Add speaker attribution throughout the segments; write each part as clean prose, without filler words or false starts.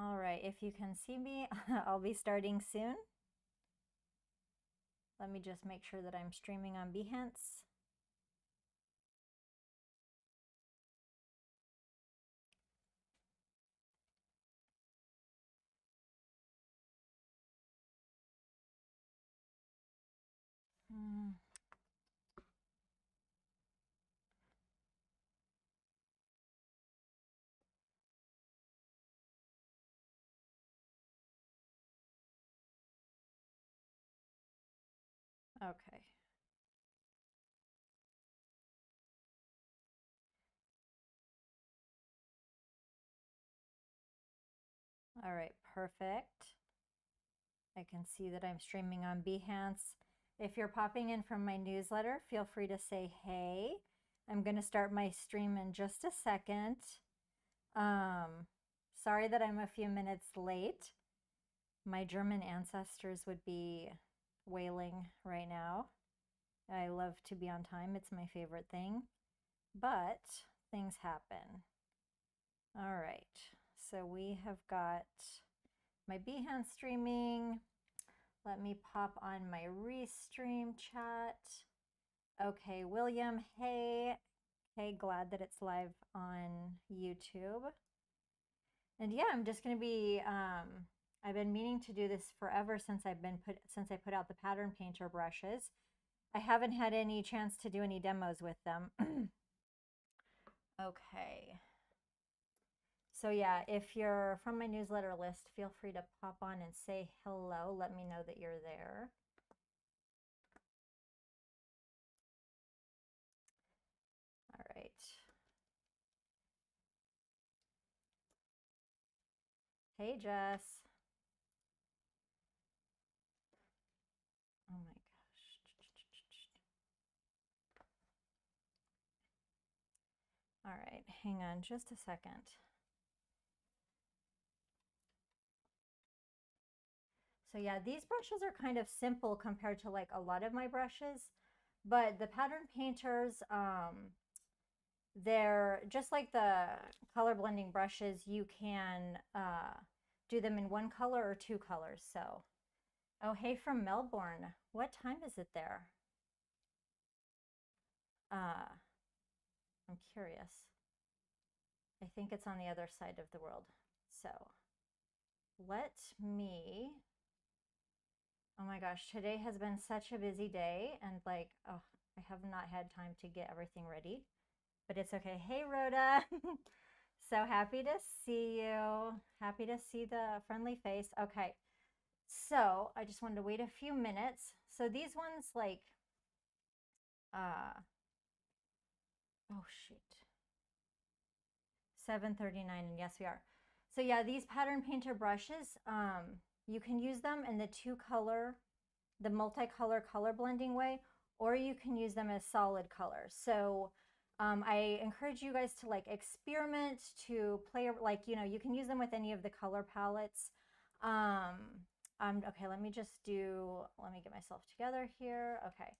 Speaker 1: All right, if you can see me, I'll be starting soon. Let me just make sure that I'm streaming on Behance. Okay. All right, perfect. I can see that I'm streaming on Behance. If you're popping in from my newsletter, feel free to say hey. I'm going to start my stream in just a second. Sorry that I'm a few minutes late. My German ancestors would be wailing right now. I love to be on time. It's my favorite thing. But things happen. All right. So we have got my Behance streaming. Let me pop on my Restream chat. Okay, William, hey. Hey, glad that it's live on YouTube. And yeah, I'm just going to be I've been meaning to do this forever since I put out the pattern painter brushes. I haven't had any chance to do any demos with them. Okay. So yeah, if you're from my newsletter list, feel free to pop on and say hello. Let me know that you're there. All right. Hey, Jess. Oh my gosh. All right, hang on just a second. So yeah, these brushes are kind of simple compared to like a lot of my brushes, but the pattern painters, they're just like the color blending brushes. You can do them in one color or two colors. So, oh, hey from Melbourne. What time is it there? I'm curious. I think it's on the other side of the world. So let me, oh my gosh, today has been such a busy day and like, oh, I have not had time to get everything ready, but it's okay. Hey, Rhoda. So happy to see you. Happy to see the friendly face. Okay. So I just wanted to wait a few minutes. So these ones like, uh, oh shoot, 7:39, and yes, we are. So yeah, these pattern painter brushes, you can use them in the the multicolor color blending way, or you can use them as solid colors. So I encourage you guys to like experiment, to play, like, you know, you can use them with any of the color palettes. Okay, let me get myself together here. Okay.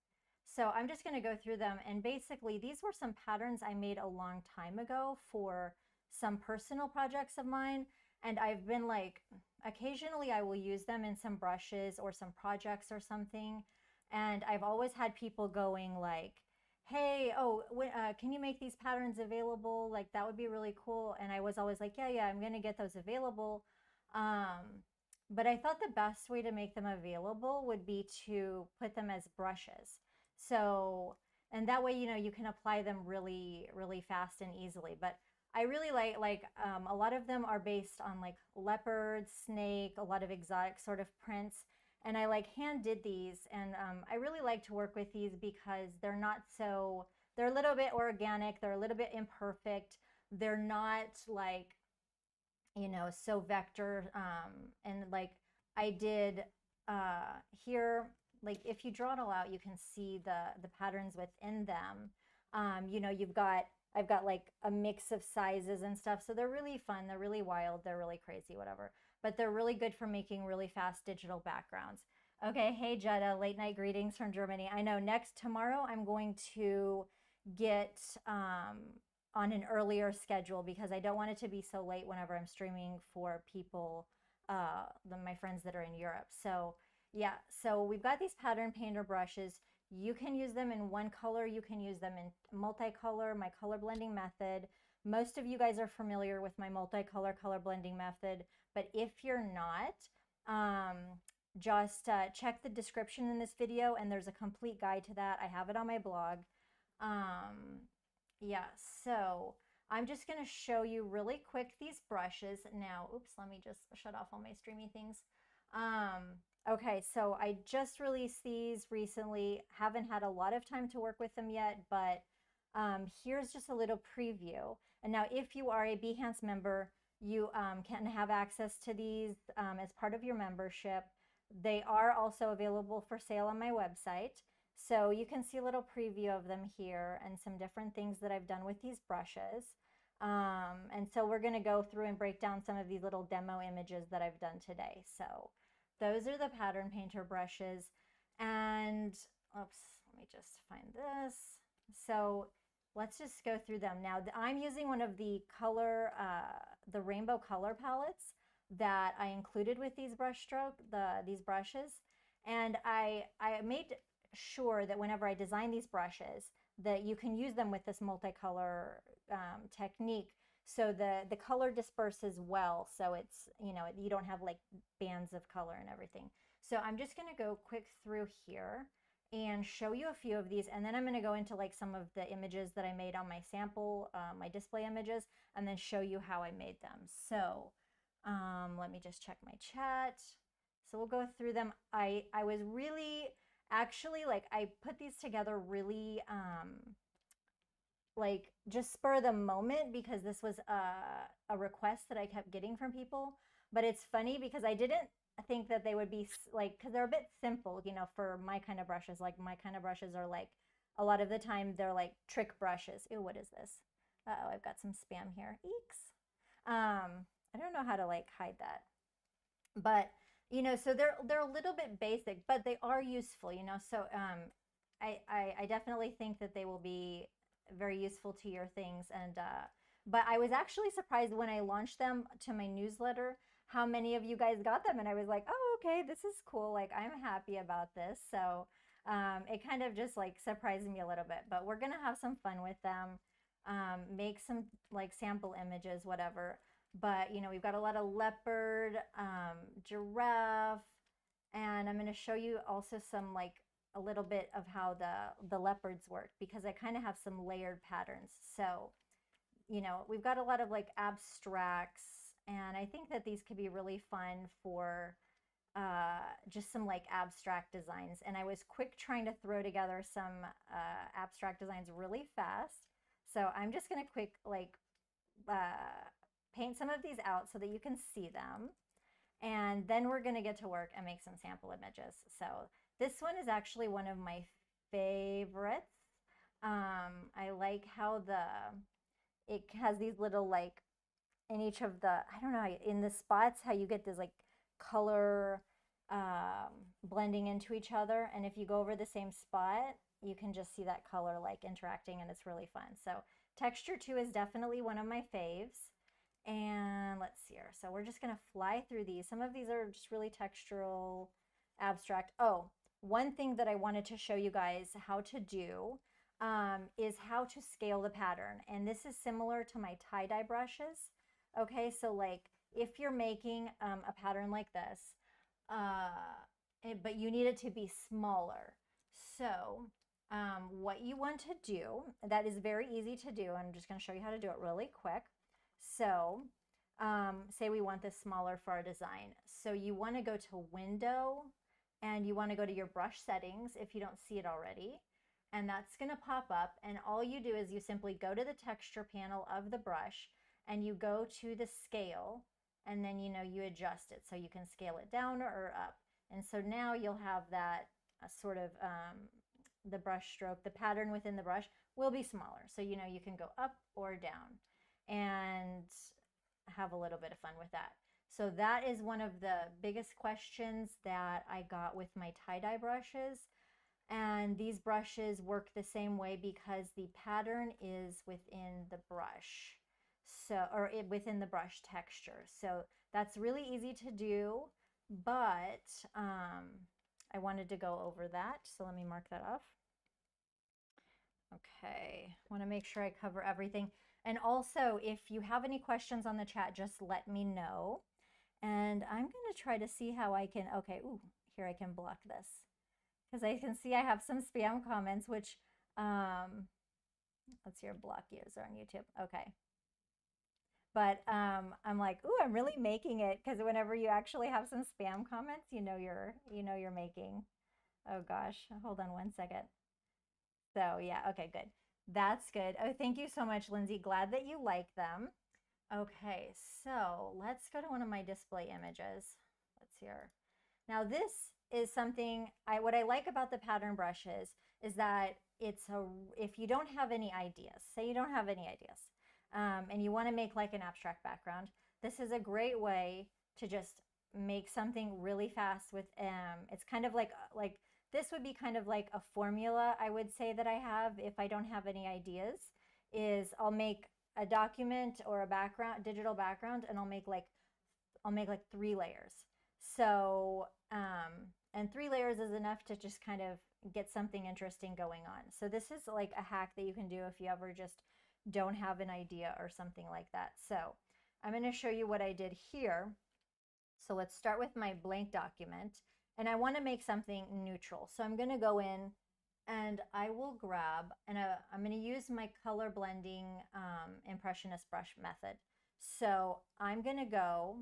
Speaker 1: So I'm just going to go through them. And basically, these were some patterns I made a long time ago for some personal projects of mine. And I've been like, occasionally I will use them in some brushes or some projects or something. And I've always had people going like, hey, oh, can you make these patterns available? Like, that would be really cool. And I was always like, yeah, I'm going to get those available. But I thought the best way to make them available would be to put them as brushes. So, and that way, you know, you can apply them really, really fast and easily. But I really like a lot of them are based on like leopard, snake, a lot of exotic sort of prints. And I like hand did these, and I really like to work with these because they're a little bit organic, they're a little bit imperfect, they're not like, you know, so vector. And like I did here, like if you draw it all out, you can see the patterns within them. You know, I've got like a mix of sizes and stuff. So they're really fun. They're really wild. They're really crazy, whatever. But they're really good for making really fast digital backgrounds. Okay, hey Jetta, late night greetings from Germany. I know tomorrow I'm going to get on an earlier schedule because I don't want it to be so late whenever I'm streaming for people, my friends that are in Europe. So yeah, so we've got these pattern painter brushes. You can use them in one color. You can use them in multicolor, my color blending method. Most of you guys are familiar with my multicolor color blending method, but if you're not, um, just check the description in this video and there's a complete guide to that. I have it on my blog. Um, yeah, so I'm just going to show you really quick these brushes. Now, oops, let me just shut off all my streamy things. Okay, so I just released these recently. Haven't had a lot of time to work with them yet, but here's just a little preview. And now if you are a Behance member, you can have access to these as part of your membership. They are also available for sale on my website. So you can see a little preview of them here and some different things that I've done with these brushes. And so we're going to go through and break down some of these little demo images that I've done today. So those are the pattern painter brushes. And oops, let me just find this. So let's just go through them. Now I'm using one of the the rainbow color palettes that I included with these these brushes. And I made sure that whenever I design these brushes that you can use them with this multicolor technique so the color disperses well, so it's, you know, you don't have like bands of color and everything. So I'm just going to go quick through here and show you a few of these, and then I'm going to go into like some of the images that I made on my sample, my display images, and then show you how I made them. So let me just check my chat. So we'll go through them. I was really, actually, like, I put these together really like just spur of the moment because this was a request that I kept getting from people. But it's funny because I didn't think that they would be like, because they're a bit simple, you know, for my kind of brushes. Like my kind of brushes are like, a lot of the time they're like trick brushes. Ew, what is this? Uh-oh, I've got some spam here. Eeks. I don't know how to like hide that. But you know, so they're a little bit basic, but they are useful, you know. So I definitely think that they will be very useful to your things. And but I was actually surprised when I launched them to my newsletter how many of you guys got them, and I was like, oh, okay, this is cool. Like, I'm happy about this. So it kind of just like surprised me a little bit. But we're gonna have some fun with them, make some like sample images, whatever. But you know, we've got a lot of leopard, giraffe, and I'm going to show you also some like a little bit of how the leopards work because I kind of have some layered patterns. So, you know, we've got a lot of like abstracts, and I think that these could be really fun for just some like abstract designs. And I was quick trying to throw together some abstract designs really fast. So I'm just going to quick like paint some of these out so that you can see them. And then we're going to get to work and make some sample images. So this one is actually one of my favorites. I like how it has these little like in each of the, I don't know, in the spots, how you get this like color blending into each other. And if you go over the same spot, you can just see that color like interacting, and it's really fun. So texture 2 is definitely one of my faves. And let's see here. So we're just going to fly through these. Some of these are just really textural, abstract. Oh, one thing that I wanted to show you guys how to do is how to scale the pattern. And this is similar to my tie-dye brushes. Okay, so like if you're making a pattern like this, but you need it to be smaller. So what you want to do, that is very easy to do. I'm just going to show you how to do it really quick. So say we want this smaller for our design. So you want to go to Window, and you want to go to your brush settings if you don't see it already. And that's going to pop up, and all you do is you simply go to the texture panel of the brush, and you go to the scale, and then, you know, you adjust it so you can scale it down or up. And so now you'll have that sort of the brush stroke, the pattern within the brush will be smaller. So, you know, you can go up or down and have a little bit of fun with that. So that is one of the biggest questions that I got with my tie-dye brushes. And these brushes work the same way because the pattern is within the brush. So, or within the brush texture. So that's really easy to do, but I wanted to go over that. So let me mark that off. Okay, want to make sure I cover everything. And also, if you have any questions on the chat, just let me know. And I'm going to try to see how I can, okay, ooh, here I can block this. Because I can see I have some spam comments, which, let's see, block user on YouTube. Okay. But I'm like, ooh, I'm really making it, because whenever you actually have some spam comments, you're making. Oh gosh, hold on one second. So yeah, okay, good. That's good. Oh, thank you so much, Lindsay. Glad that you like them. Okay, so let's go to one of my display images. Let's hear. Now this is something what I like about the pattern brushes is that if you don't have any ideas, say you don't have any ideas, and you want to make like an abstract background, this is a great way to just make something really fast with, it's kind of like this would be kind of like a formula I would say that I have if I don't have any ideas, is I'll make a document or a background, digital background, and I'll make like 3 layers. So, and 3 layers is enough to just kind of get something interesting going on. So this is like a hack that you can do if you ever just don't have an idea or something like that. So I'm going to show you what I did here. So let's start with my blank document, and I want to make something neutral. So I'm going to go in and I will grab, and I'm going to use my color blending impressionist brush method. So I'm going to go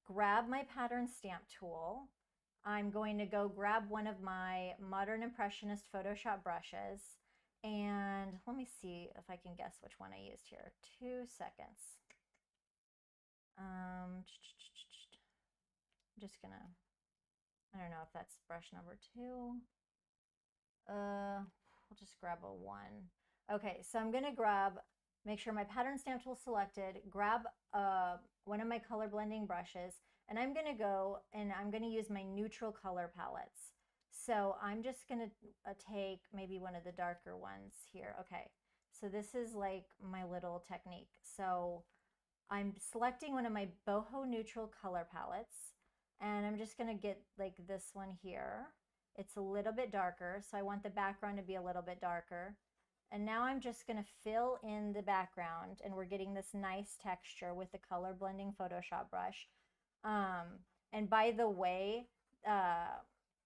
Speaker 1: grab my pattern stamp tool. I'm going to go grab one of my modern impressionist Photoshop brushes, and let me see if I can guess which one I used here. 2 seconds. I'm just gonna, I don't know if that's brush number 2. We'll just grab a 1. Okay, so I'm gonna make sure my pattern stamp tool selected, grab one of my color blending brushes, and I'm gonna go and I'm gonna use my neutral color palettes. So I'm just gonna take maybe one of the darker ones here. Okay, so this is like my little technique. So I'm selecting one of my boho neutral color palettes, and I'm just gonna get like this one here. It's a little bit darker, so I want the background to be a little bit darker. And now I'm just going to fill in the background, and we're getting this nice texture with the color blending Photoshop brush. And by the way,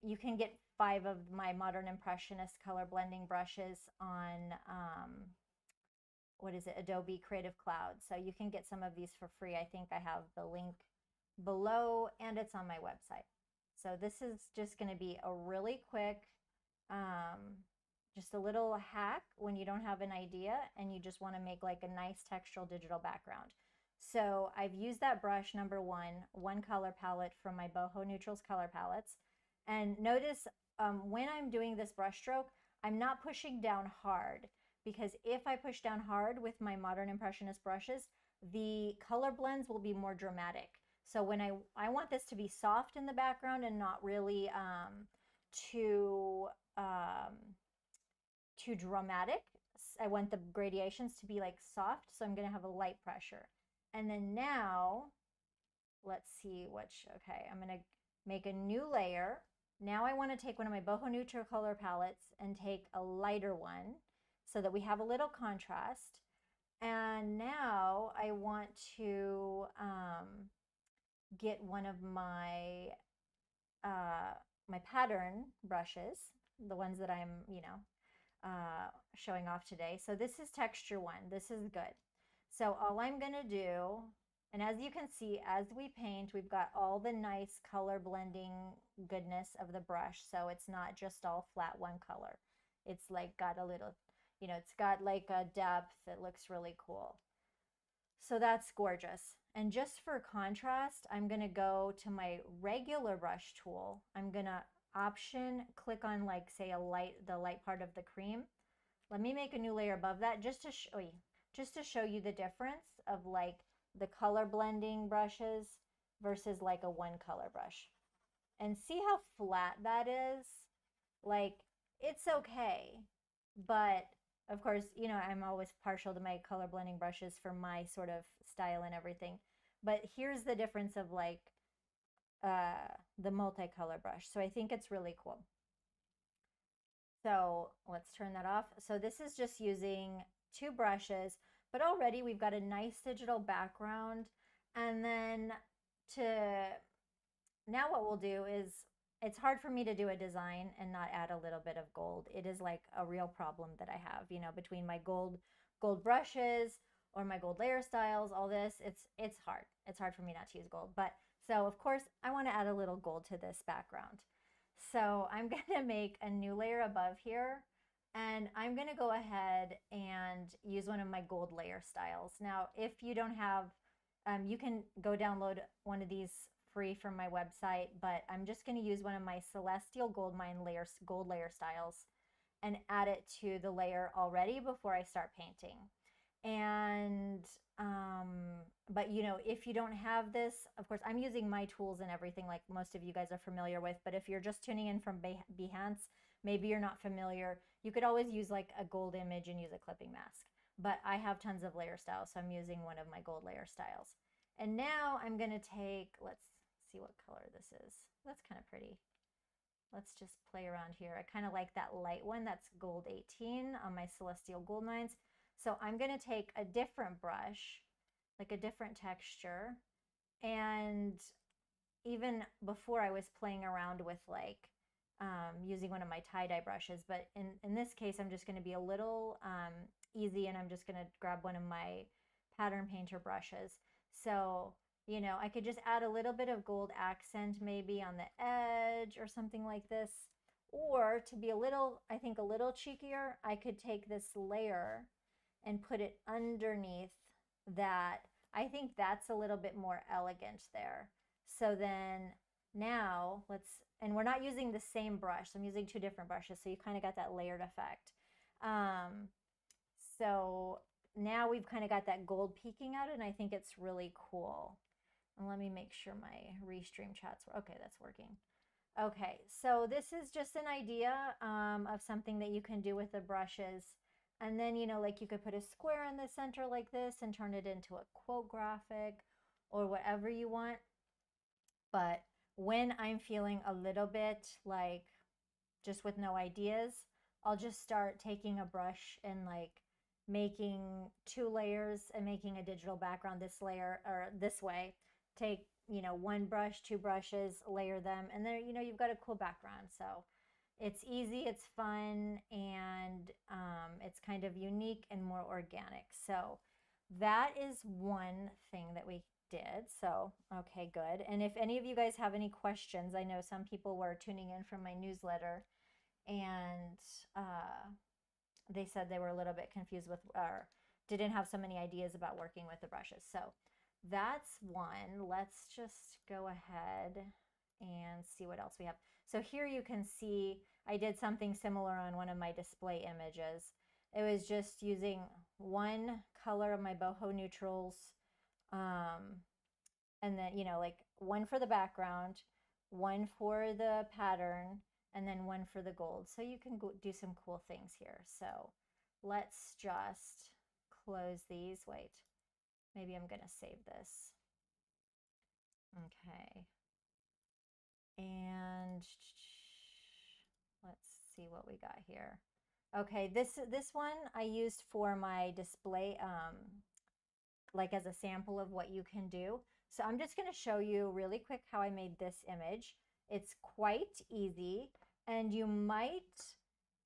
Speaker 1: you can get 5 of my Modern Impressionist color blending brushes on, what is it, Adobe Creative Cloud. So you can get some of these for free. I think I have the link below, and it's on my website. So this is just going to be a really quick, just a little hack when you don't have an idea and you just want to make like a nice textural digital background. So I've used that brush number 1 color palette from my Boho Neutrals color palettes. And notice when I'm doing this brush stroke, I'm not pushing down hard, because if I push down hard with my Modern Impressionist brushes, the color blends will be more dramatic. So when I want this to be soft in the background and not really too dramatic. I want the gradations to be like soft, so I'm going to have a light pressure. And then now, let's see okay, I'm going to make a new layer. Now I want to take one of my Boho Neutral color palettes and take a lighter one so that we have a little contrast. And now I want to get one of my my pattern brushes, the ones that I'm, showing off today. So this is texture 1. This is good. So all I'm going to do, and as you can see, as we paint, we've got all the nice color blending goodness of the brush. So it's not just all flat one color. It's like got a little, it's got like a depth that looks really cool. So that's gorgeous. And just for contrast, I'm going to go to my regular brush tool. I'm going to click on like say the light part of the cream. Let me make a new layer above that just to show you the difference of like the color blending brushes versus like a 1 color brush. And see how flat that is? Like it's okay. But of course, you know, I'm always partial to my color blending brushes for my sort of style and everything. But here's the difference of like the multicolor brush. So I think it's really cool. So let's turn that off. So this is just using two brushes, but already we've got a nice digital background. And then to now what we'll do is it's hard for me to do a design and not add a little bit of gold. It is like a real problem that I have, you know, between my gold brushes or my gold layer styles, all this, it's hard. It's hard for me not to use gold. But so of course I want to add a little gold to this background. So I'm going to make a new layer above here, and I'm going to go ahead and use one of my gold layer styles. Now, if you don't have, you can go download one of these free from my website, but I'm just going to use one of my Celestial Gold Mine gold layer styles and add it to the layer already before I start painting. And but you know, if you don't have this, of course I'm using my tools and everything like most of you guys are familiar with, but if you're just tuning in from Behance, maybe you're not familiar, you could always use like a gold image and use a clipping mask. But I have tons of layer styles, so I'm using one of my gold layer styles. And now I'm going to take, let's see what color this is. That's kind of pretty. Let's just play around here. I kind of like that light one. That's gold 18 on my Celestial Gold Mines. So I'm going to take a different brush, like a different texture. And even before I was playing around with like using one of my tie-dye brushes. But in this case, I'm just going to be a little easy, and I'm just going to grab one of my pattern painter brushes. So, you know, I could just add a little bit of gold accent maybe on the edge or something like this. Or to be a little, I think a little cheekier, I could take this layer and put it underneath that. I think that's a little bit more elegant there. So then now and we're not using the same brush. So I'm using two different brushes. So you kind of got that layered effect. So now we've kind of got that gold peeking out, and I think it's really cool. And let me make sure my restream chats okay, that's working. Okay, so this is just an idea of something that you can do with the brushes. And then, you know, like you could put a square in the center like this and turn it into a quote graphic or whatever you want. But when I'm feeling a little bit like just with no ideas, I'll just start taking a brush and like making two layers and making a digital background this layer or this way. Take, you know, one brush, two brushes, layer them, and then, you know, you've got a cool background. So it's easy, it's fun, and it's kind of unique and more organic. So that is one thing that we did. So, okay, good. And if any of you guys have any questions, I know some people were tuning in from my newsletter, and they said they were a little bit confused with or didn't have so many ideas about working with the brushes. So that's one. Let's just go ahead and see what else we have. So here you can see I did something similar on one of my display images. It was just using one color of my boho neutrals, and then, you know, like one for the background, one for the pattern, and then one for the gold. So you can do some cool things here. So let's just close these. Wait, maybe I'm going to save this. Okay. And let's see what we got here. Okay, this one I used for my display, like as a sample of what you can do. So I'm just going to show you really quick how I made this image. It's quite easy, and you might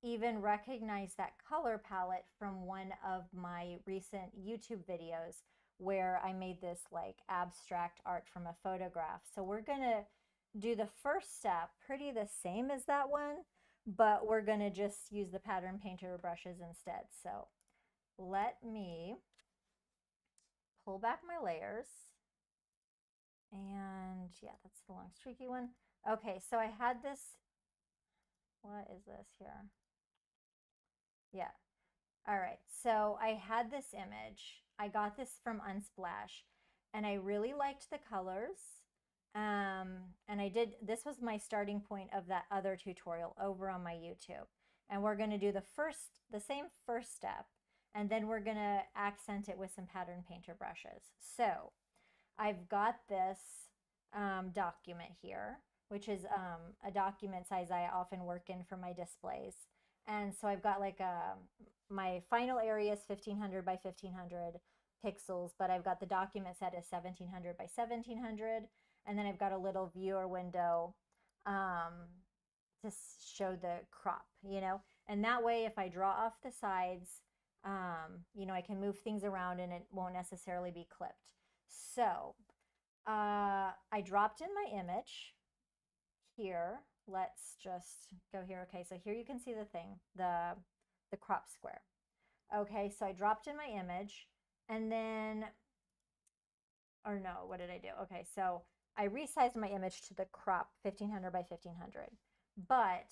Speaker 1: even recognize that color palette from one of my recent YouTube videos where I made this like abstract art from a photograph. So we're going to do the first step pretty the same as that one, but we're going to just use the pattern painter brushes instead. So let me pull back my layers. And yeah, that's the long streaky one. Okay, so I had this, what is this here? Yeah. All right, so I had this image. I got this from Unsplash, and I really liked the colors. And this was my starting point of that other tutorial over on my YouTube. And we're going to do the same first step, and then we're going to accent it with some pattern painter brushes. So I've got this document here, which is a document size I often work in for my displays. And so I've got like my final area is 1500 by 1500 pixels, but I've got the document set as 1700 by 1700. And then I've got a little viewer window to show the crop, you know? And that way, if I draw off the sides, you know, I can move things around and it won't necessarily be clipped. So I dropped in my image here. Let's just go here. Okay, so here you can see the thing, the crop square. Okay, so I dropped in my image, and then, or no, what did I do? Okay, so I resized my image to the crop 1500 by 1500, but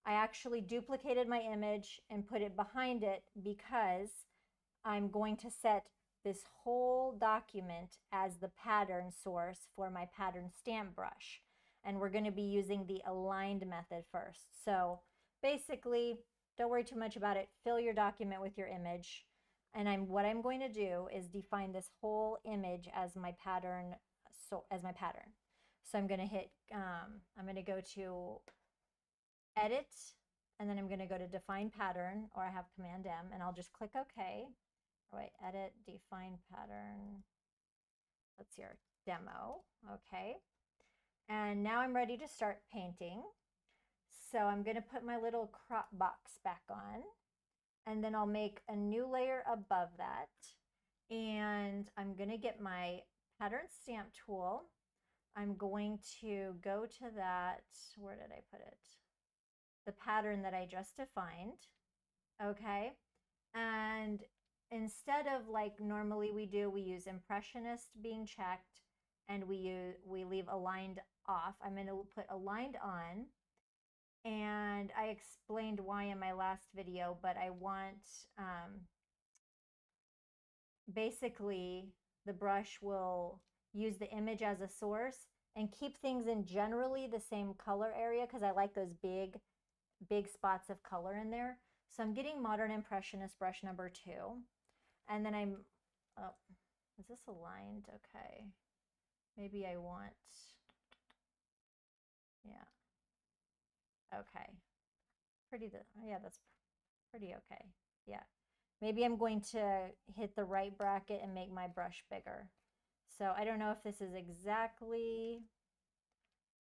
Speaker 1: I actually duplicated my image and put it behind it because I'm going to set this whole document as the pattern source for my pattern stamp brush. And we're going to be using the aligned method first. So basically, don't worry too much about it. Fill your document with your image. And what I'm going to do is define this whole image as my pattern. So I'm going to hit, I'm going to go to edit, and then I'm going to go to define pattern, or I have Command M, and I'll just click OK. Wait, edit, define pattern. That's your demo. Okay. And now I'm ready to start painting. So I'm going to put my little crop box back on, and then I'll make a new layer above that. And I'm going to get my pattern stamp tool. I'm going to go to that, where did I put it? The pattern that I just defined. Okay. And instead of like normally we do, we use impressionist being checked, and we leave aligned off. I'm going to put aligned on, and I explained why in my last video, but I want basically the brush will use the image as a source and keep things in generally the same color area, because I like those big spots of color in there. So I'm getting Modern Impressionist brush number 2. And then oh, is this aligned? Okay. Maybe I want, yeah. Okay. Yeah, that's pretty okay. Yeah. Maybe I'm going to hit the right bracket and make my brush bigger. So I don't know if this is exactly,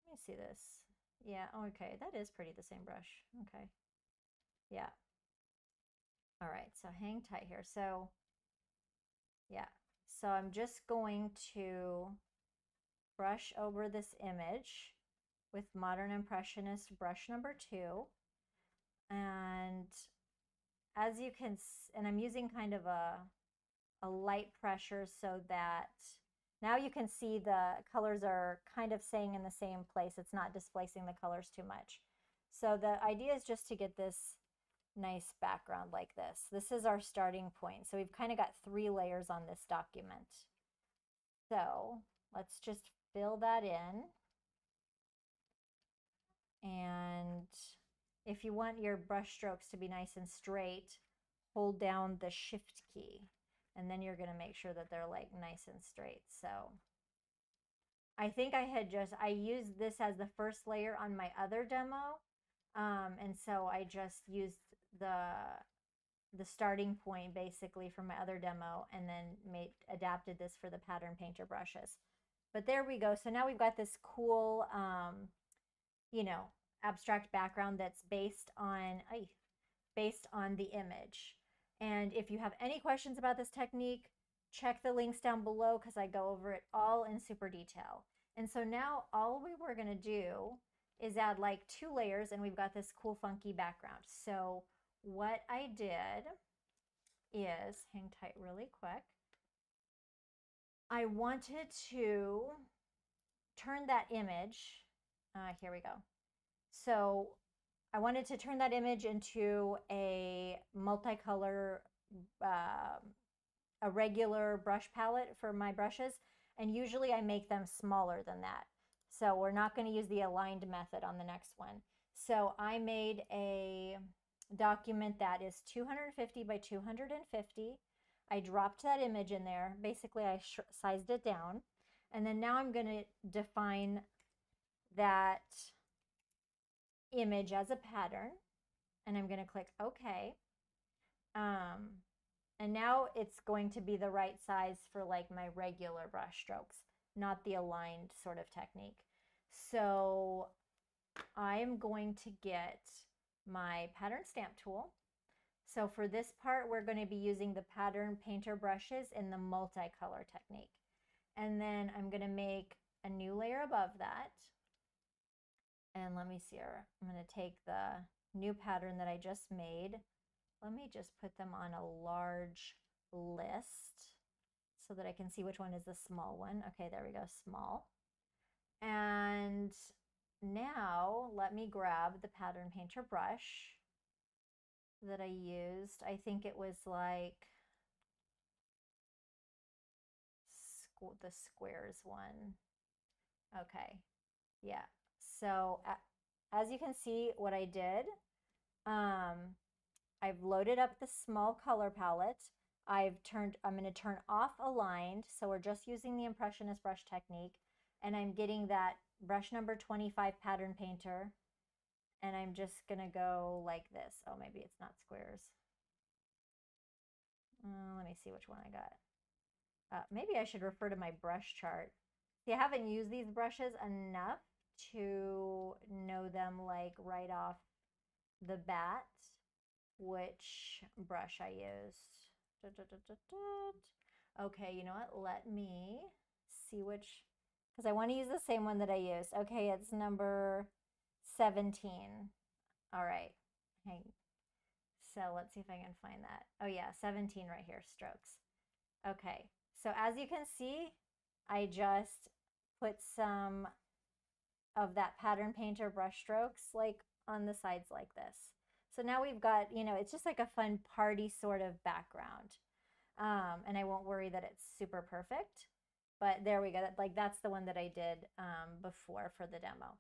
Speaker 1: let me see this. Yeah, okay, that is pretty the same brush. Okay. Yeah. All right, so hang tight here. So yeah, so I'm just going to brush over this image with Modern Impressionist brush number 2. And as you can, and I'm using kind of a light pressure so that now you can see the colors are kind of staying in the same place. It's not displacing the colors too much. So the idea is just to get this nice background like this. This is our starting point. So we've kind of got 3 layers on this document. So let's just fill that in. And if you want your brush strokes to be nice and straight, hold down the Shift key, and then you're going to make sure that they're like nice and straight. So I think I used this as the first layer on my other demo. And so I just used the starting point basically from my other demo, and then adapted this for the pattern painter brushes. But there we go. So now we've got this cool, you know, abstract background that's based on the image. And if you have any questions about this technique, check the links down below, because I go over it all in super detail. And so now all we were going to do is add like 2 layers, and we've got this cool funky background. So what I did is, hang tight really quick, I wanted to turn that image, here we go. So I wanted to turn that image into a multicolor, a regular brush palette for my brushes. And usually I make them smaller than that. So we're not going to use the aligned method on the next one. So I made a document that is 250 by 250. I dropped that image in there. Basically, I sized it down. And then now I'm going to define that image as a pattern. And I'm going to click OK. And now it's going to be the right size for like my regular brush strokes, not the aligned sort of technique. So I'm going to get my pattern stamp tool. So for this part, we're going to be using the pattern painter brushes in the multicolor technique. And then I'm going to make a new layer above that. And let me see here. I'm going to take the new pattern that I just made. Let me just put them on a large list so that I can see which one is the small one. Okay, there we go, small. And now let me grab the pattern painter brush that I used. I think it was like the squares one. Okay, yeah. So as you can see what I did, I've loaded up the small color palette. I'm going to turn off aligned. So we're just using the Impressionist brush technique. And I'm getting that brush number 25 pattern painter. And I'm just going to go like this. Oh, maybe it's not squares. Let me see which one I got. Maybe I should refer to my brush chart. See, I haven't used these brushes enough to know them like right off the bat, which brush I used. Okay, you know what? Let me see which, because I want to use the same one that I used. Okay, it's number 17. All right. So let's see if I can find that. Oh yeah, 17 right here, strokes. Okay, so as you can see, I just put some of that pattern painter brush strokes like on the sides like this. So now we've got, you know, it's just like a fun party sort of background. And I won't worry that it's super perfect, but there we go. Like that's the one that I did before for the demo.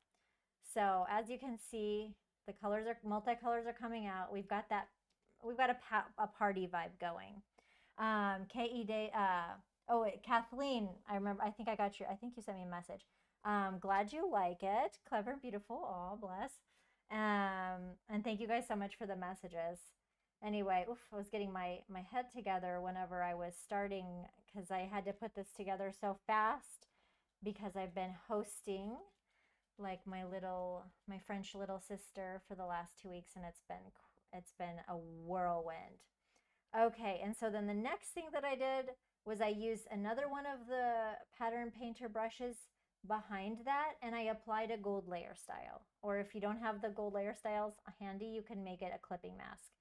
Speaker 1: So as you can see, the colors are, multicolors are coming out. We've got a party vibe going. K.E. Day, oh wait, Kathleen, I remember, I think you sent me a message. Glad you like it. Clever, beautiful, oh, bless. And thank you guys so much for the messages. Anyway, I was getting my head together whenever I was starting because I had to put this together so fast because I've been hosting like my French little sister for the last 2 weeks, and it's been a whirlwind. Okay, and so then the next thing that I did was I used another one of the pattern painter brushes behind that, and I applied a gold layer style. Or if you don't have the gold layer styles handy, you can make it a clipping mask.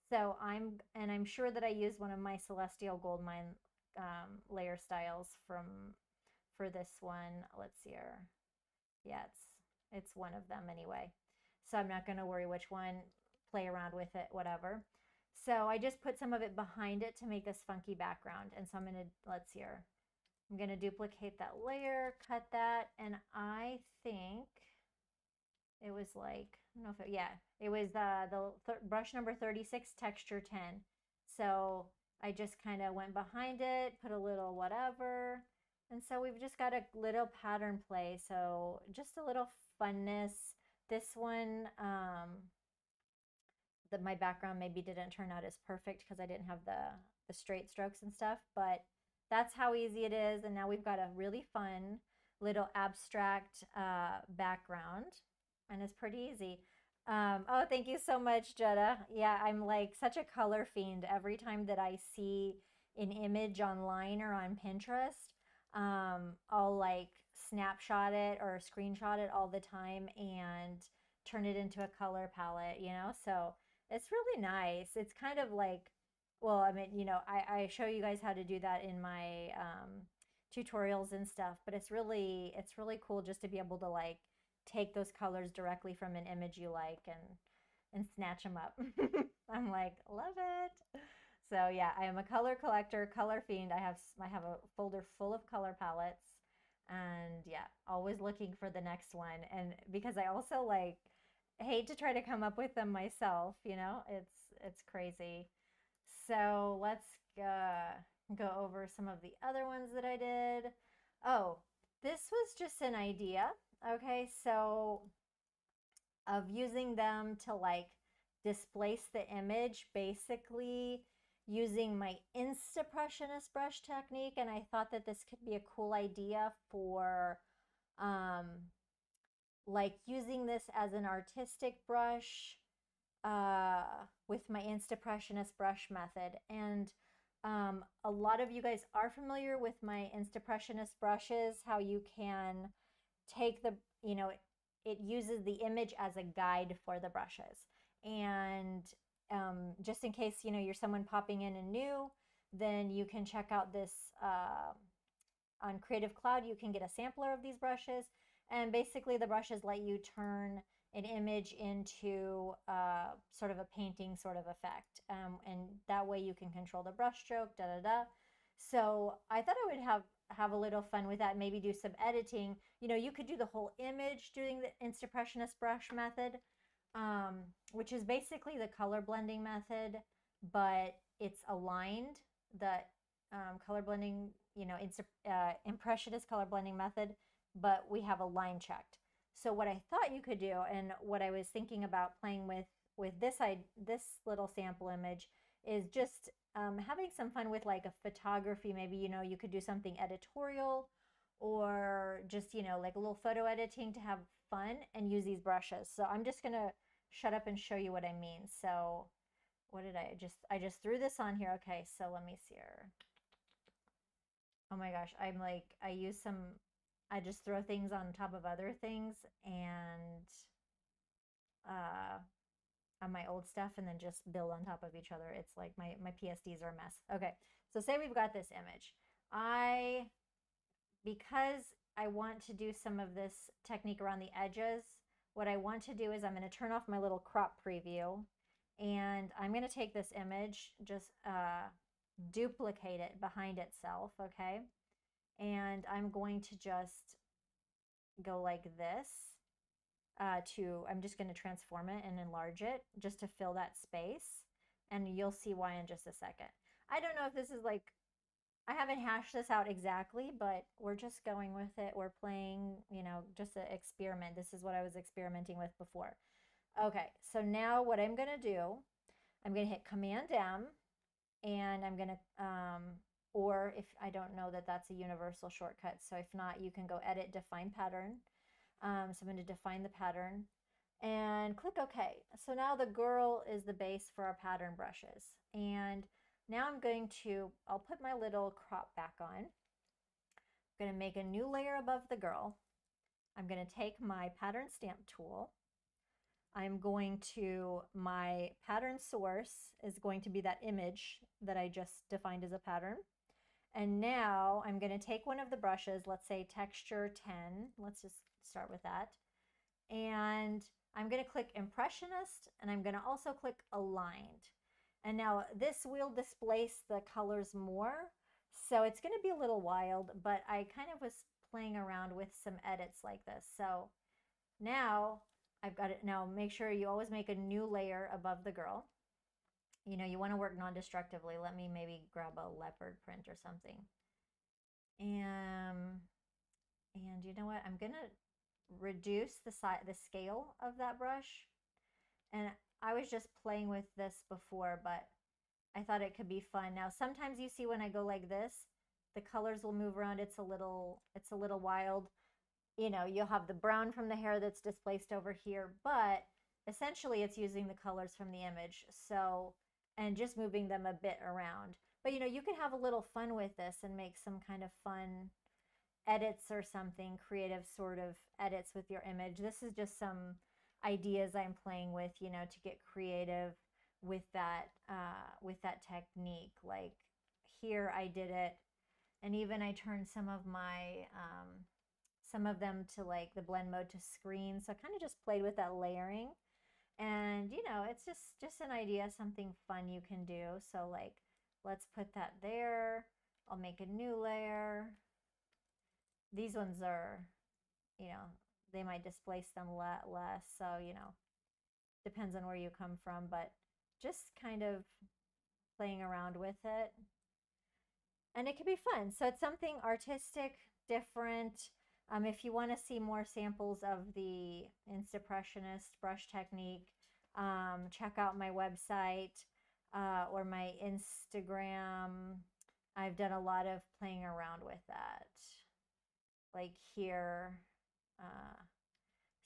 Speaker 1: So I'm sure that I used one of my Celestial Gold Mine layer styles for this one. Let's see here. Yeah, it's one of them anyway. So I'm not going to worry which one, play around with it, whatever. So I just put some of it behind it to make this funky background. And so I'm going to, let's see here. I'm going to duplicate that layer, cut that, and I think it was like, I don't know if it, yeah, it was the brush number 36, texture 10. So I just kind of went behind it, put a little whatever, and so we've just got a little pattern play. So just a little funness. This one, my background maybe didn't turn out as perfect because I didn't have the straight strokes and stuff, but that's how easy it is. And now we've got a really fun little abstract background, and it's pretty easy. Oh, thank you so much, Jetta. Yeah, I'm like such a color fiend. Every time that I see an image online or on Pinterest, I'll like snapshot it or screenshot it all the time and turn it into a color palette, you know? So it's really nice. It's kind of like, well, I mean, you know, I show you guys how to do that in my tutorials and stuff, but it's really cool just to be able to like take those colors directly from an image you like and snatch them up. I'm like, love it. So yeah, I am a color collector, color fiend. I have a folder full of color palettes, and yeah, always looking for the next one. And because I also like, hate to try to come up with them myself, you know? It's crazy. So let's go over some of the other ones that I did. Oh, this was just an idea. Okay, so of using them to like displace the image, basically using my Instapressionist brush technique. And I thought that this could be a cool idea for um, like using this as an artistic brush uh, with my Instapressionist brush method. And a lot of you guys are familiar with my Instapressionist brushes, how you can take the, you know, it uses the image as a guide for the brushes. And just in case, you know, you're someone popping in and new, then you can check out this on Creative Cloud. You can get a sampler of these brushes. And basically the brushes let you turn an image into sort of a painting sort of effect. And that way you can control the brush stroke, da da da. So I thought I would have a little fun with that, maybe do some editing. You know, you could do the whole image doing the Instapressionist brush method, which is basically the color blending method, but it's aligned. The color blending, you know, impressionist color blending method, but we have a line checked. So what I thought you could do, and what I was thinking about playing with this little sample image, is just having some fun with like a photography. Maybe, you know, you could do something editorial, or just, you know, like a little photo editing to have fun and use these brushes. So I'm just gonna shut up and show you what I mean. So what did I just threw this on here. Okay, so let me see here. Oh my gosh, I'm like, I just throw things on top of other things, and uh, on my old stuff, and then just build on top of each other. It's like my PSDs are a mess. Okay, so say we've got this image. Because I want to do some of this technique around the edges, what I want to do is I'm going to turn off my little crop preview, and I'm going to take this image, just duplicate it behind itself, okay? And I'm going to just go like this I'm just going to transform it and enlarge it just to fill that space. And you'll see why in just a second. I don't know if this is like, I haven't hashed this out exactly, but we're just going with it. We're playing, you know, just an experiment. This is what I was experimenting with before. Okay, so now what I'm going to do, I'm going to hit Command M, and I'm going to, or if I don't know that that's a universal shortcut. So if not, you can go Edit, Define Pattern. So I'm going to define the pattern and click OK. So now the girl is the base for our pattern brushes. And now I'll put my little crop back on. I'm going to make a new layer above the girl. I'm going to take my pattern stamp tool. I'm going to, my pattern source is going to be that image that I just defined as a pattern. And now I'm going to take one of the brushes, let's say texture 10. Let's just start with that. And I'm going to click Impressionist, and I'm going to also click Aligned. And now this will displace the colors more. So it's going to be a little wild, but I kind of was playing around with some edits like this. So now I've got it. Now make sure you always make a new layer above the girl. You know, you want to work non-destructively. Let me maybe grab a leopard print or something. And you know what? I'm gonna reduce the scale of that brush. And I was just playing with this before, but I thought it could be fun. Now, sometimes you see when I go like this, the colors will move around. It's a little wild. You know, you'll have the brown from the hair that's displaced over here, but essentially it's using the colors from the image. So, and just moving them a bit around. But you know, you can have a little fun with this and make some kind of fun edits or something, creative sort of edits with your image. This is just some ideas I'm playing with, you know, to get creative with that technique. Like here I did it, and even I turned some of my some of them to like the blend mode to screen. So I kind of just played with that layering. And you know, it's just an idea, something fun you can do. So like, let's put that there. I'll make a new layer. These ones are, you know, they might displace them less. So, you know, depends on where you come from, but just kind of playing around with it. And it can be fun. So it's something artistic, different. If you want to see more samples of the Instapressionist brush technique, check out my website or my Instagram. I've done a lot of playing around with that. Like here. Uh,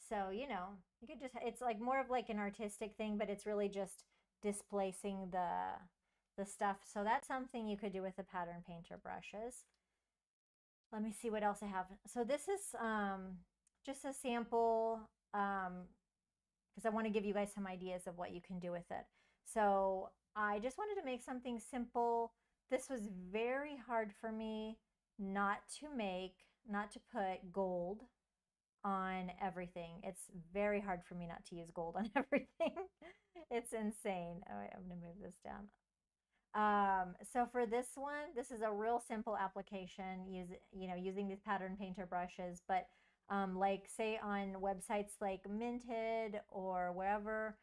Speaker 1: so, you know, you could just, it's like more of like an artistic thing, but it's really just displacing the stuff. So that's something you could do with the pattern painter brushes. Let me see what else I have. So this is just a sample because I want to give you guys some ideas of what you can do with it. So I just wanted to make something simple. This was very hard for me not to put gold on everything. It's very hard for me not to use gold on everything. It's insane. All right, I'm gonna move this down. So for this one, this is a real simple application using these pattern painter brushes, but like say on websites like Minted or wherever,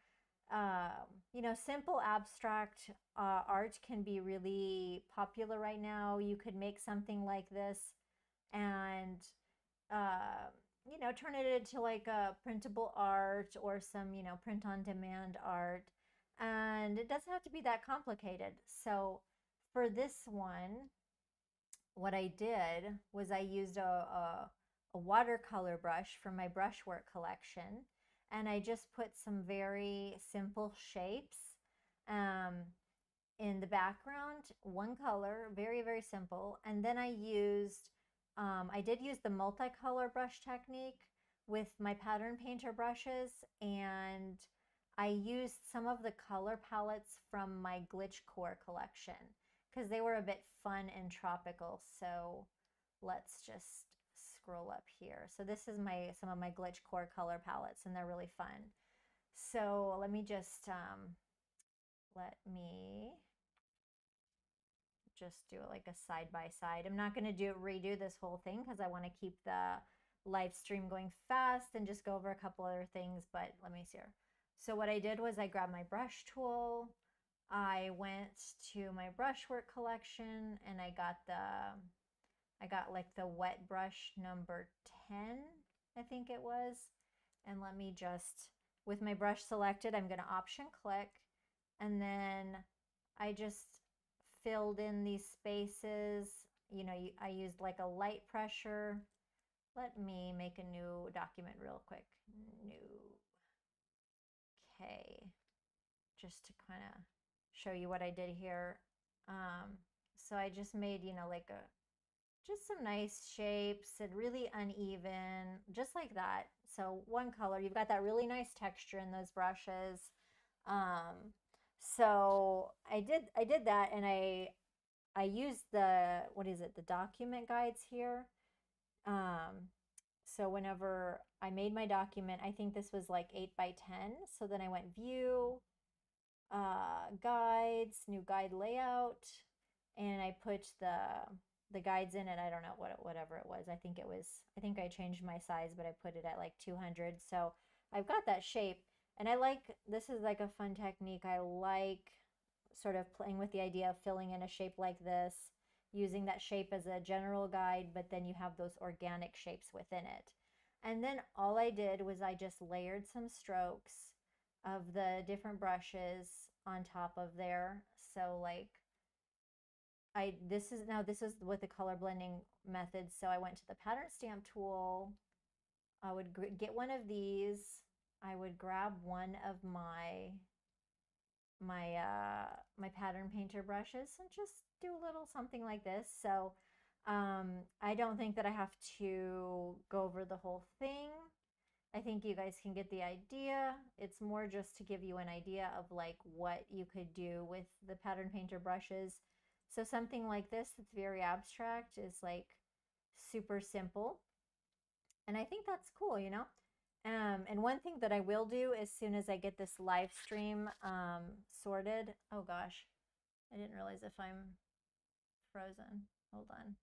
Speaker 1: simple abstract art can be really popular right now. You could make something like this and turn it into like a printable art or some, print on demand art. And it doesn't have to be that complicated. So for this one, what I did was I used a watercolor brush from my brushwork collection. And I just put some very simple shapes in the background, one color, very, very simple. And then I did use the multicolor brush technique with my pattern painter brushes, and I used some of the color palettes from my Glitch Core collection because they were a bit fun and tropical. So let's just scroll up here. So this is some of my Glitch Core color palettes, and they're really fun. So let me just do it like a side by side. I'm not going to redo this whole thing because I want to keep the live stream going fast and just go over a couple other things, but let me see here. So what I did was I grabbed my brush tool, I went to my brushwork collection, and I got like the wet brush number 10, I think it was. And let me just, with my brush selected, I'm going to option click, and then I just filled in these spaces. I used like a light pressure. Let me make a new document real quick. New. Okay. Just to kind of show you what I did here. So I just made, just some nice shapes and really uneven, just like that. So one color, you've got that really nice texture in those brushes. So I did that, and I used the document guides here. So whenever I made my document, I think this was like 8 by 10. So then I went view, guides, new guide layout, and I put the guides in it. I don't know whatever it was. I think I changed my size, but I put it at like 200. So I've got that shape, and this is like a fun technique. I like sort of playing with the idea of filling in a shape like this, using that shape as a general guide, but then you have those organic shapes within it. And then all I did was I just layered some strokes of the different brushes on top of there. So like this is with the color blending method. So I went to the pattern stamp tool. I would get one of these. I would grab one of my pattern painter brushes and just do a little something like this. So I don't think that I have to go over the whole thing. I think you guys can get the idea. It's more just to give you an idea of like what you could do with the pattern painter brushes. So something like this that's very abstract is like super simple. And I think that's cool, and one thing that I will do as soon as I get this live stream sorted. Oh gosh, I didn't realize if I'm frozen. Hold on.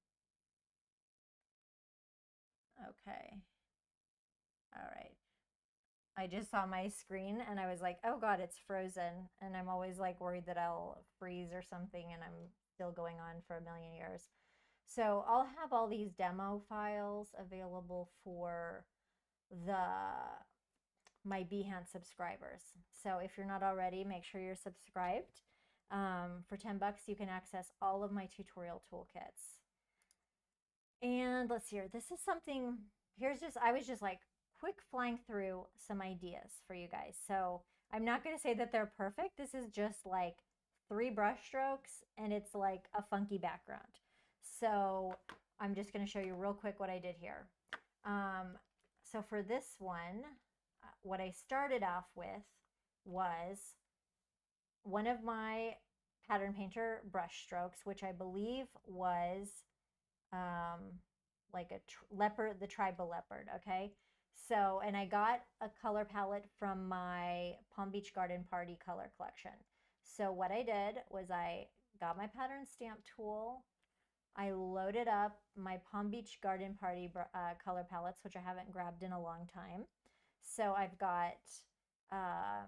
Speaker 1: Okay. All right. I just saw my screen and I was like, oh God, it's frozen. And I'm always like worried that I'll freeze or something and I'm still going on for a million years. So I'll have all these demo files available for the my Behance subscribers. So if you're not already, make sure you're subscribed. For 10 bucks, you can access all of my tutorial toolkits. And let's see here. This is something, I was just like quick flying through some ideas for you guys. So I'm not going to say that they're perfect. This is just like 3 brush strokes and it's like a funky background. So I'm just going to show you real quick what I did here. So for this one, what I started off with was one of my pattern painter brush strokes, which I believe was like a leopard, the tribal leopard. Okay. So, and I got a color palette from my Palm Beach Garden Party color collection. So what I did was I got my pattern stamp tool. I loaded up my Palm Beach Garden Party color palettes, which I haven't grabbed in a long time. So I've got, I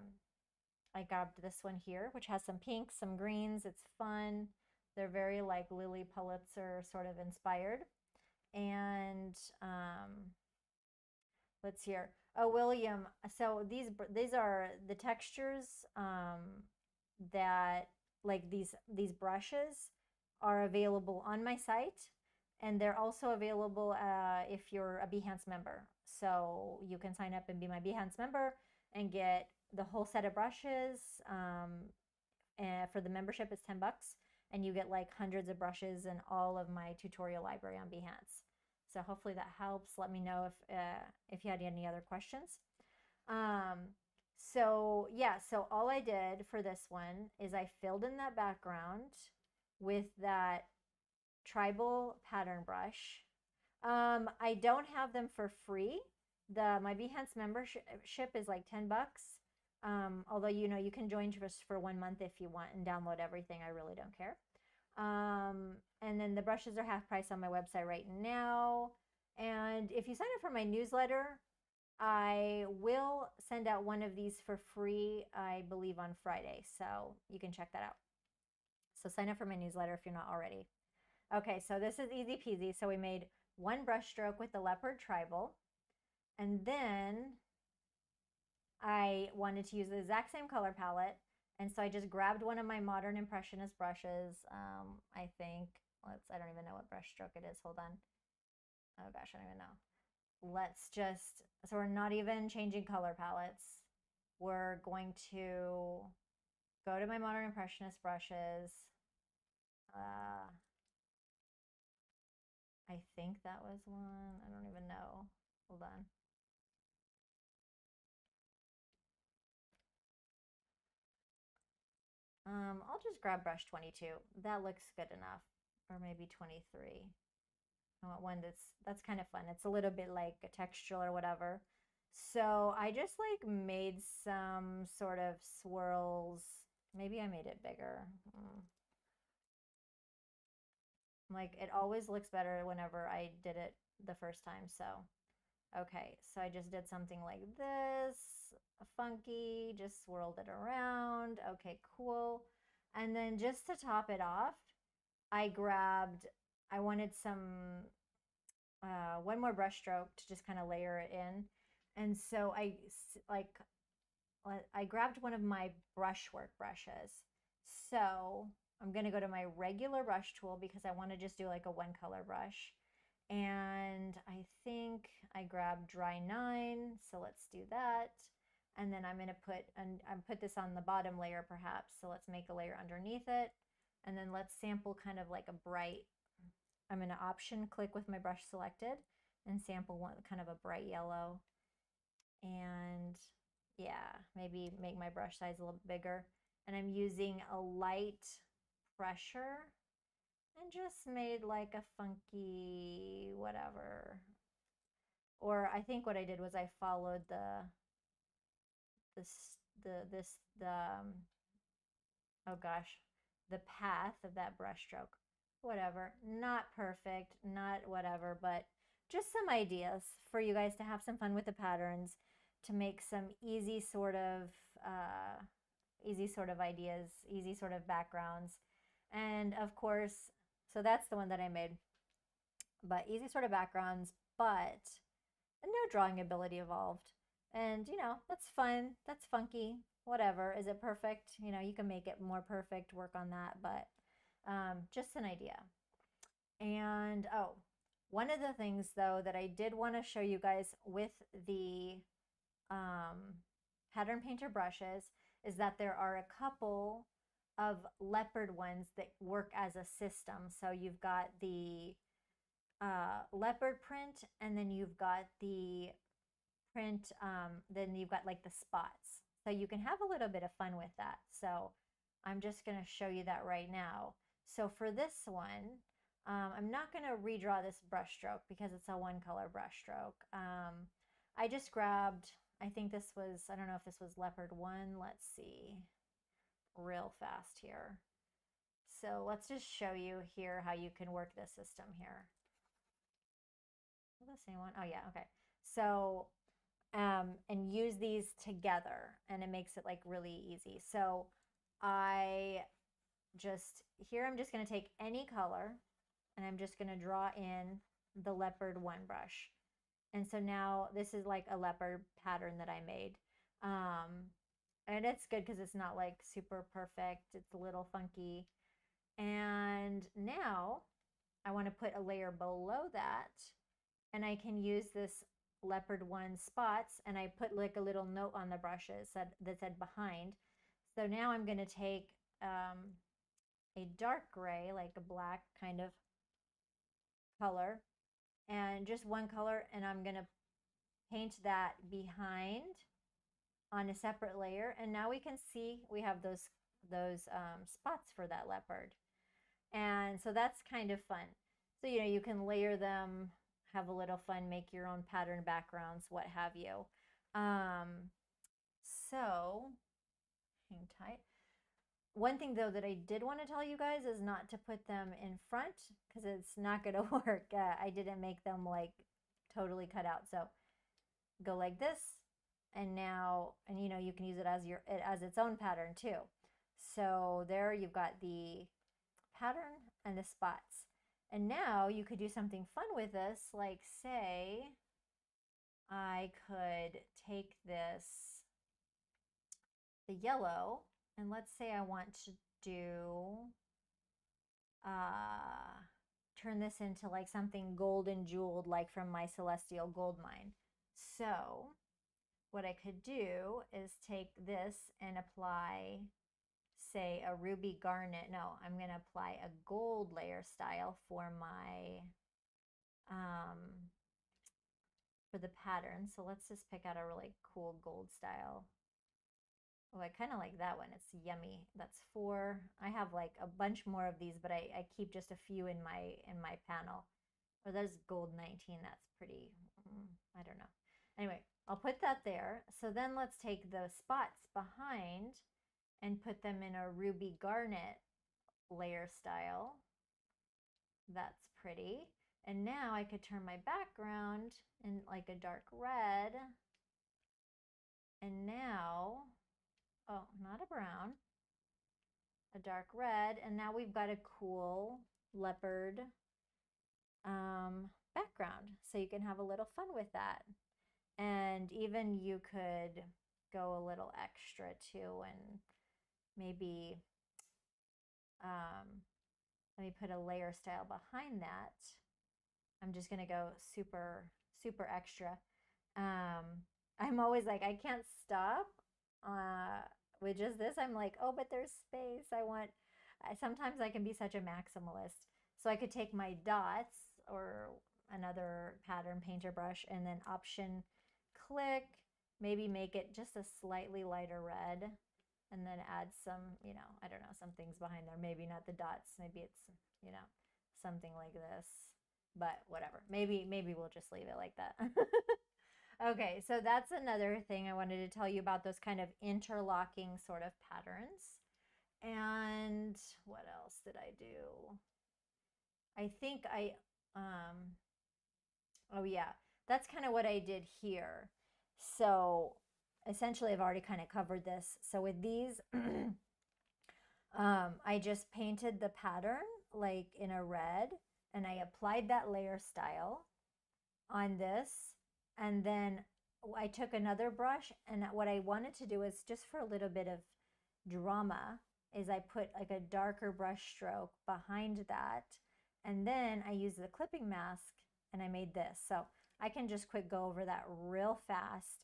Speaker 1: grabbed this one here, which has some pinks, some greens. It's fun. They're very like Lily Pulitzer sort of inspired. And let's see here. Oh, William. So these are the textures that like these brushes are available on my site, and they're also available if you're a Behance member. So you can sign up and be my Behance member and get the whole set of brushes. And for the membership, it's 10 bucks, and you get like hundreds of brushes and all of my tutorial library on Behance. So hopefully that helps. Let me know if you had any other questions. So yeah, so all I did for this one is I filled in that background with that tribal pattern brush. I don't have them for free. My Behance membership is like 10 bucks. Although, you know, you can join just for 1 month if you want and download everything. I really don't care. And then the brushes are half price on my website right now. And if you sign up for my newsletter, I will send out one of these for free, I believe on Friday. So you can check that out. So sign up for my newsletter if you're not already. Okay, so this is easy peasy. So we made one brush stroke with the leopard tribal. And then I wanted to use the exact same color palette. And so I just grabbed one of my modern impressionist brushes. I think, I don't even know what brush stroke it is. Hold on. Oh gosh, I don't even know. So we're not even changing color palettes. We're going to go to my modern impressionist brushes. I think that was one. I don't even know. Hold on. I'll just grab brush 22. That looks good enough. Or maybe 23. I want one that's kind of fun. It's a little bit like a textural or whatever. So I just like made some sort of swirls. Maybe I made it bigger. Like it always looks better whenever I did it the first time. So, okay. So I just did something like this, funky, just swirled it around. Okay, cool. And then just to top it off, I wanted some one more brush stroke to just kind of layer it in. And so I grabbed one of my brushwork brushes. So I'm going to go to my regular brush tool because I want to just do like a one color brush. And I think I grabbed dry 9. So let's do that. And then I'm going to put this on the bottom layer perhaps. So let's make a layer underneath it. And then let's sample kind of like a bright, I'm going to option click with my brush selected and sample one kind of a bright yellow. And yeah, maybe make my brush size a little bigger. And I'm using a light pressure and just made like a funky whatever. Or I think what I did was I followed oh gosh, the path of that brush stroke. Whatever, not perfect, not whatever, but just some ideas for you guys to have some fun with the patterns, to make some easy sort of ideas, easy sort of backgrounds. And of course, so that's the one that I made, but easy sort of backgrounds, but no drawing ability involved. And that's fun, that's funky, whatever. Is it perfect? You can make it more perfect, work on that, but just an idea. And oh, one of the things though that I did want to show you guys with the pattern painter brushes is that there are a couple of leopard ones that work as a system. So you've got the leopard print, and then you've got the print, then you've got like the spots. So you can have a little bit of fun with that. So I'm just going to show you that right now. So for this one, I'm not going to redraw this brush stroke because it's a one color brush stroke. I just grabbed, I think this was, I don't know if this was leopard 1. Let's see real fast here. So let's just show you here how you can work this system here. The same one. Oh yeah, okay. So and use these together, and it makes it like really easy. So I'm just going to take any color, and I'm just going to draw in the leopard 1 brush. And so now this is like a leopard pattern that I made. And it's good because it's not like super perfect. It's a little funky. And now I want to put a layer below that, and I can use this leopard 1 spots, and I put like a little note on the brushes that said behind. So now I'm going to take a dark gray, like a black kind of color, and just one color, and I'm going to paint that behind on a separate layer. And now we can see we have those spots for that leopard. And so that's kind of fun. So you can layer them, have a little fun, make your own pattern backgrounds, what have you. So hang tight. One thing though that I did want to tell you guys is not to put them in front, because it's not going to work. I didn't make them like totally cut out. So go like this, and now, and you can use it as its own pattern too. So there you've got the pattern and the spots. And now you could do something fun with this, like say I could take this, the yellow, and let's say I want to do, turn this into like something golden jeweled, like from my celestial gold mine. So what I could do is take this and apply, say, a ruby garnet. No, I'm going to apply a gold layer style for my, for the pattern. So let's just pick out a really cool gold style. Oh, I kind of like that one. It's yummy. That's 4. I have like a bunch more of these, but I keep just a few in my panel. Or there's gold 19. That's pretty, I don't know. Anyway, I'll put that there. So then let's take the spots behind and put them in a ruby garnet layer style. That's pretty. And now I could turn my background in like a dark red. And now, oh, not a brown, a dark red. And now we've got a cool leopard background. So you can have a little fun with that. And even you could go a little extra too, and maybe let me put a layer style behind that. I'm just gonna go super extra. I'm always like, I can't stop with just this. I'm like, oh, but there's space. Sometimes I can be such a maximalist. So I could take my dots or another pattern painter brush, and then option click, maybe make it just a slightly lighter red, and then add some, I don't know, some things behind there. Maybe not the dots. Maybe it's, something like this, but whatever. Maybe we'll just leave it like that. Okay, so that's another thing I wanted to tell you about, those kind of interlocking sort of patterns. And what else did I do? I think oh yeah, that's kind of what I did here. So essentially I've already kind of covered this. So with these, I just painted the pattern like in a red, and I applied that layer style on this. And then I took another brush, and what I wanted to do is just for a little bit of drama is I put like a darker brush stroke behind that. And then I used the clipping mask and I made this. So I can just quick go over that real fast.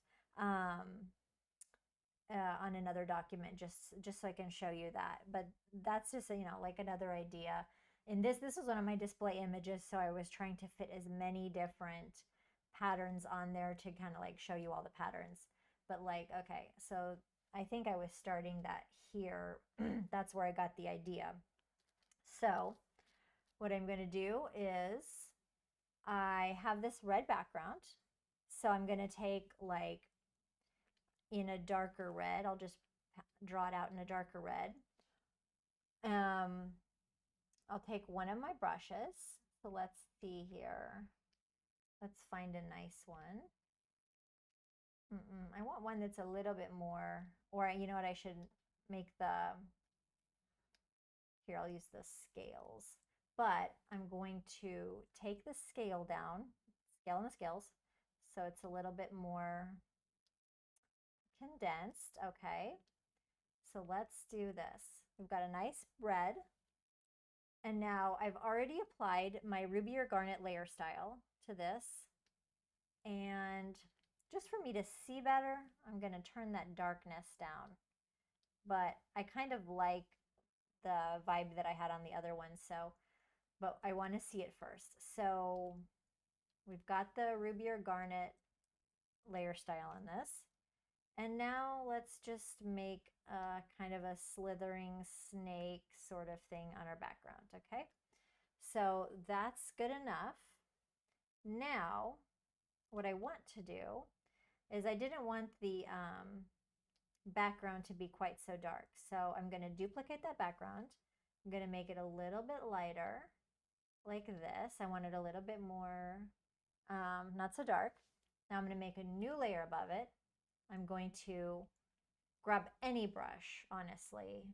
Speaker 1: On another document, just so I can show you that. But that's just, you know, like another idea. And this is one of my display images, so I was trying to fit as many different patterns on there to kind of like show you all the patterns. But like, okay, so I think I was starting that here. That's where I got the idea. So what I'm going to do is I have this red background. So I'm going to take like in a darker red. I'll just draw it out in a darker red. I'll take one of my brushes. So let's see here. Let's find a nice one. I want one that's a little bit more, or you know what, I should make the, here, I'll use the scales. But I'm going to take the scale down, scale on the scales, so it's a little bit more condensed. Okay, so let's do this. We've got a nice red. And now I've already applied my ruby or garnet layer style to this. And just for me to see better, I'm going to turn that darkness down. But I kind of like the vibe that I had on the other one, so, but I want to see it first. So we've got the ruby or garnet layer style on this. And now let's just make a kind of a slithering snake sort of thing on our background, okay? So that's good enough. Now, what I want to do is I didn't want the background to be quite so dark. So I'm going to duplicate that background. I'm going to make it a little bit lighter, like this. I want it a little bit more, not so dark. Now I'm going to make a new layer above it. I'm going to grab any brush, honestly.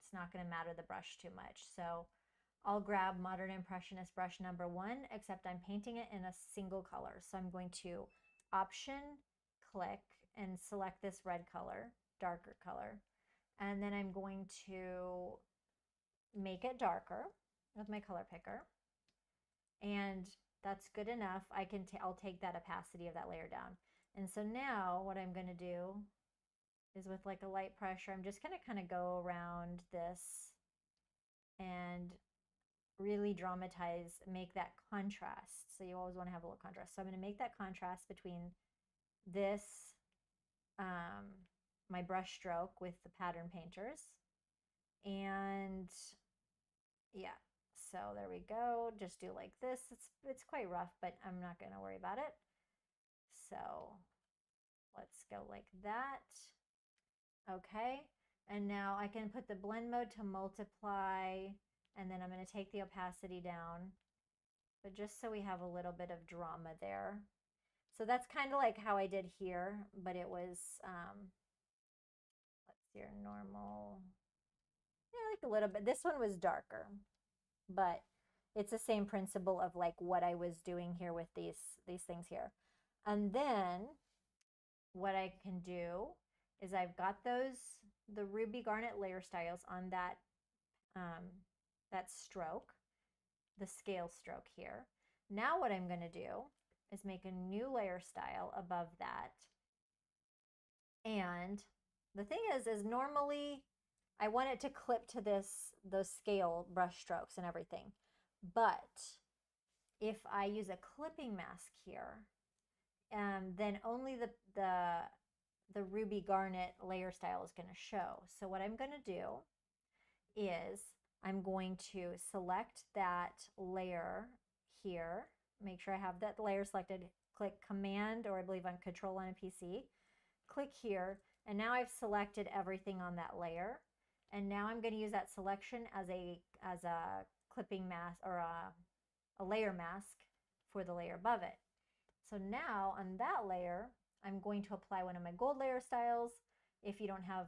Speaker 1: It's not going to matter the brush too much. So I'll grab Modern Impressionist brush number 1, except I'm painting it in a single color. So I'm going to Option, click, and select this red color, darker color. And then I'm going to make it darker with my color picker. And that's good enough. I'll take that opacity of that layer down. And so now what I'm going to do is with like a light pressure, I'm just going to kind of go around this and really dramatize, make that contrast. So you always want to have a little contrast. So I'm going to make that contrast between this, my brush stroke with the pattern painters. And yeah, so there we go. Just do like this. It's quite rough, but I'm not going to worry about it. So let's go like that. Okay, and now I can put the blend mode to multiply, and then I'm going to take the opacity down, but just so we have a little bit of drama there. So that's kind of like how I did here, but it was, let's see, normal, yeah, like a little bit. This one was darker, but it's the same principle of like what I was doing here with these things here. And then what I can do is I've got the ruby garnet layer styles on that that stroke, the scale stroke here. Now what I'm going to do is make a new layer style above that. And the thing is normally I want it to clip to those scale brush strokes and everything. But if I use a clipping mask here, then only the ruby garnet layer style is going to show. So what I'm going to do is I'm going to select that layer here, make sure I have that layer selected, click Command, or I believe on Control on a PC, click here, and now I've selected everything on that layer. And now I'm going to use that selection as a clipping mask, or a layer mask for the layer above it. So now on that layer, I'm going to apply one of my gold layer styles. If you don't have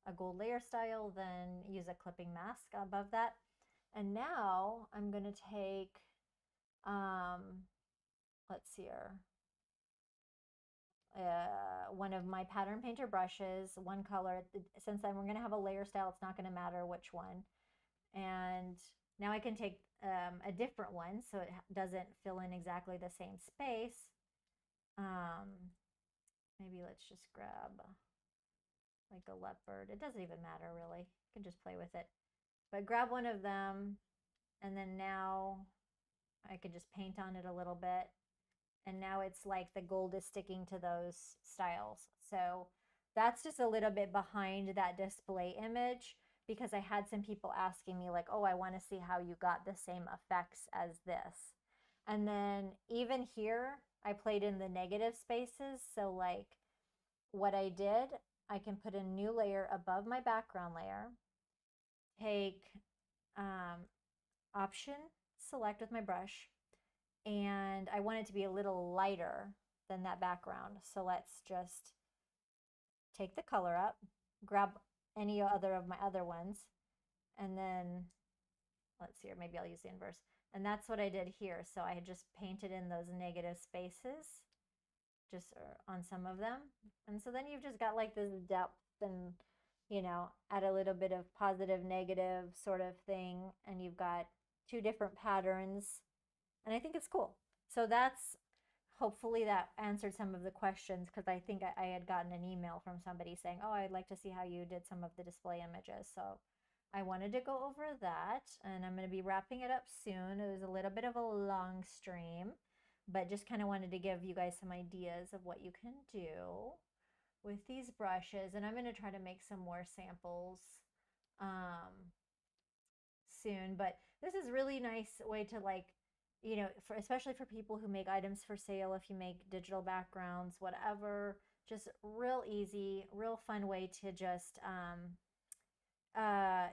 Speaker 1: a gold layer style, then use a clipping mask above that. And now I'm going to take, let's see here, one of my pattern painter brushes, one color. Since we're going to have a layer style, it's not going to matter which one. And now I can take a different one so it doesn't fill in exactly the same space. Maybe let's just grab like a leopard. It doesn't even matter really. You can just play with it. But grab one of them, and then now I could just paint on it a little bit. And now it's like the gold is sticking to those styles. So that's just a little bit behind that display image, because I had some people asking me like, oh, I want to see how you got the same effects as this. And then even here, I played in the negative spaces. So like what I did, I can put a new layer above my background layer, take option, select with my brush, and I want it to be a little lighter than that background. So let's just take the color up, grab any other of my other ones, and then let's see, or maybe I'll use the inverse. And that's what I did here. So I had just painted in those negative spaces just on some of them. And so then you've just got like this depth and, you know, add a little bit of positive, negative sort of thing. And you've got two different patterns. And I think it's cool. So that's, hopefully that answered some of the questions, because I think I had gotten an email from somebody saying, oh, I'd like to see how you did some of the display images. So I wanted to go over that, and I'm going to be wrapping it up soon. It was a little bit of a long stream, but just kind of wanted to give you guys some ideas of what you can do with these brushes. And I'm going to try to make some more samples soon. But this is really nice way to, like, you know, for especially for people who make items for sale, if you make digital backgrounds, whatever, just real easy, real fun way to just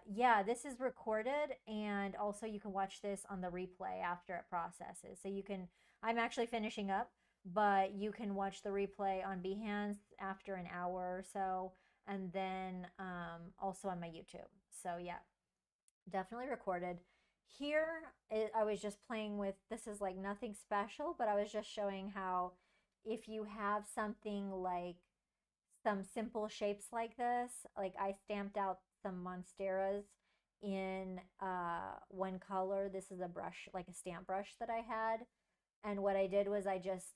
Speaker 1: yeah, this is recorded, and also you can watch this on the replay after it processes. So you can, I'm actually finishing up, but you can watch the replay on Behance after an hour or so, and then also on my YouTube. So yeah, definitely recorded. Here, I was just playing with, this is like nothing special, but I was just showing how if you have something like some simple shapes like this, like I stamped out some monsteras in one color. This is a brush, like a stamp brush that I had. And what I did was I just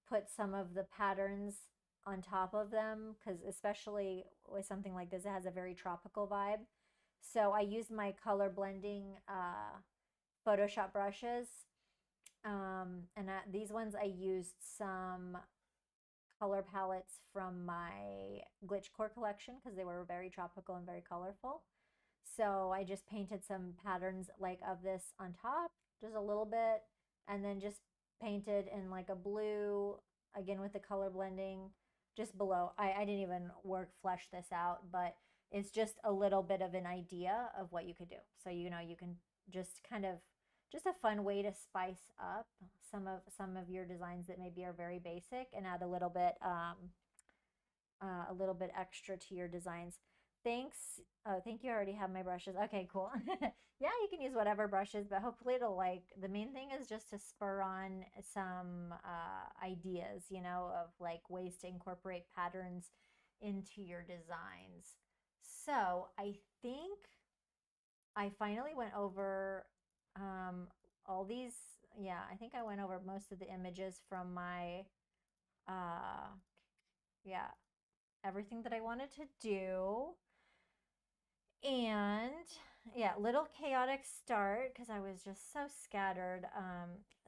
Speaker 1: put some of the patterns on top of them, because especially with something like this, it has a very tropical vibe. So I used my color blending Photoshop brushes. And these ones I used some color palettes from my Glitch Core collection, because they were very tropical and very colorful. So I just painted some patterns like of this on top, just a little bit, and then just painted in like a blue, again with the color blending, just below. I didn't even flesh this out, but it's just a little bit of an idea of what you could do. So, you know, you can just kind of, just a fun way to spice up some of your designs that maybe are very basic, and add a little bit extra to your designs. Thanks. Oh, thank you. I already have my brushes. Okay, cool. Yeah, you can use whatever brushes, but hopefully it'll, like, the main thing is just to spur on some ideas, you know, of like ways to incorporate patterns into your designs. So I think I finally went over all these. Yeah, I think I went over most of the images from my, yeah, everything that I wanted to do. And yeah, little chaotic start, because I was just so scattered.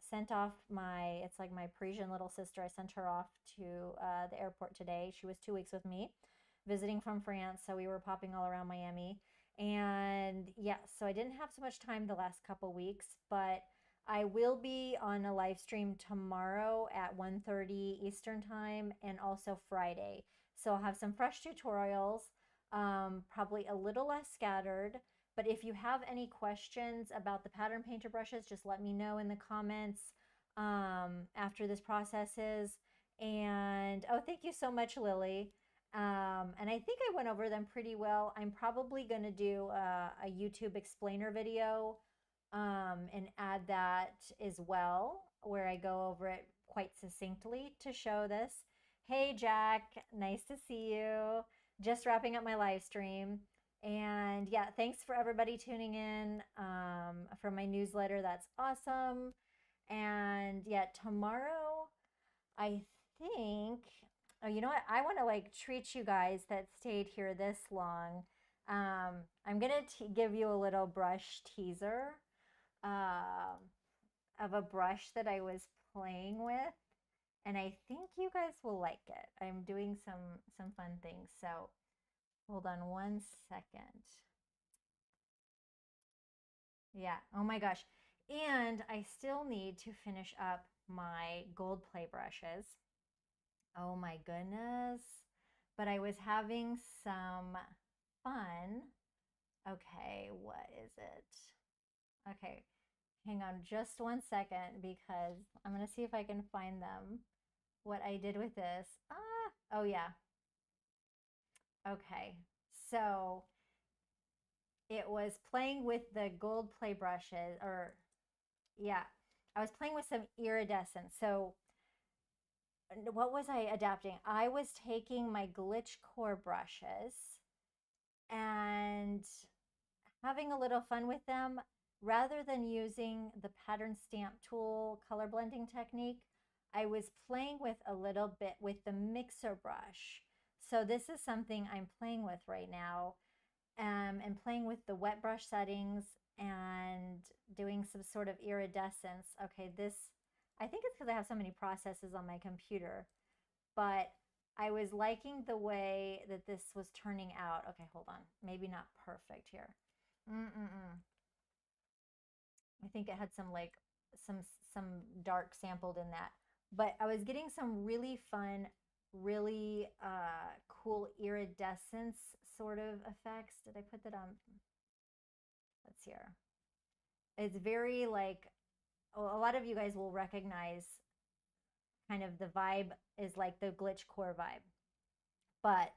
Speaker 1: Sent off my, it's like my Parisian little sister. I sent her off to the airport today. She was 2 weeks with me, visiting from France. So we were popping all around Miami. And yeah, so I didn't have so much time the last couple weeks, but I will be on a live stream tomorrow at 1:30 Eastern time, and also Friday. So I'll have some fresh tutorials, probably a little less scattered. But if you have any questions about the pattern painter brushes, just let me know in the comments after this processes. And oh, thank you so much, Lily. And I think I went over them pretty well. I'm probably going to do a YouTube explainer video and add that as well, where I go over it quite succinctly to show this. Hey, Jack, nice to see you. Just wrapping up my live stream. And yeah, thanks for everybody tuning in for my newsletter. That's awesome. And yeah, tomorrow, I think, oh, you know what? I want to like treat you guys that stayed here this long. I'm going to give you a little brush teaser um, of a brush that I was playing with, and I think you guys will like it. I'm doing some fun things. So hold on one second. Yeah. Oh my gosh. And I still need to finish up my gold play brushes. Oh my goodness. But I was having some fun. Okay, what is it? Okay, hang on just one second because I'm going to see if I can find them. What I did with this. Oh yeah. Okay. So it was playing with the gold play brushes, or yeah, I was playing with some iridescent. So what was I adapting? I was taking my glitch core brushes and having a little fun with them rather than using the pattern stamp tool color blending technique. I was playing with a little bit with the mixer brush. So this is something I'm playing with right now, and playing with the wet brush settings and doing some sort of iridescence. Okay, this, I think it's because I have so many processes on my computer, but I was liking the way that this was turning out. Okay, hold on. Maybe not perfect here. Mm-mm-mm. I think it had some like some some dark sampled in that. But I was getting some really fun, really cool iridescence sort of effects. Did I put that on? Let's see here. It's very like, a lot of you guys will recognize kind of the vibe is like the glitch core vibe. But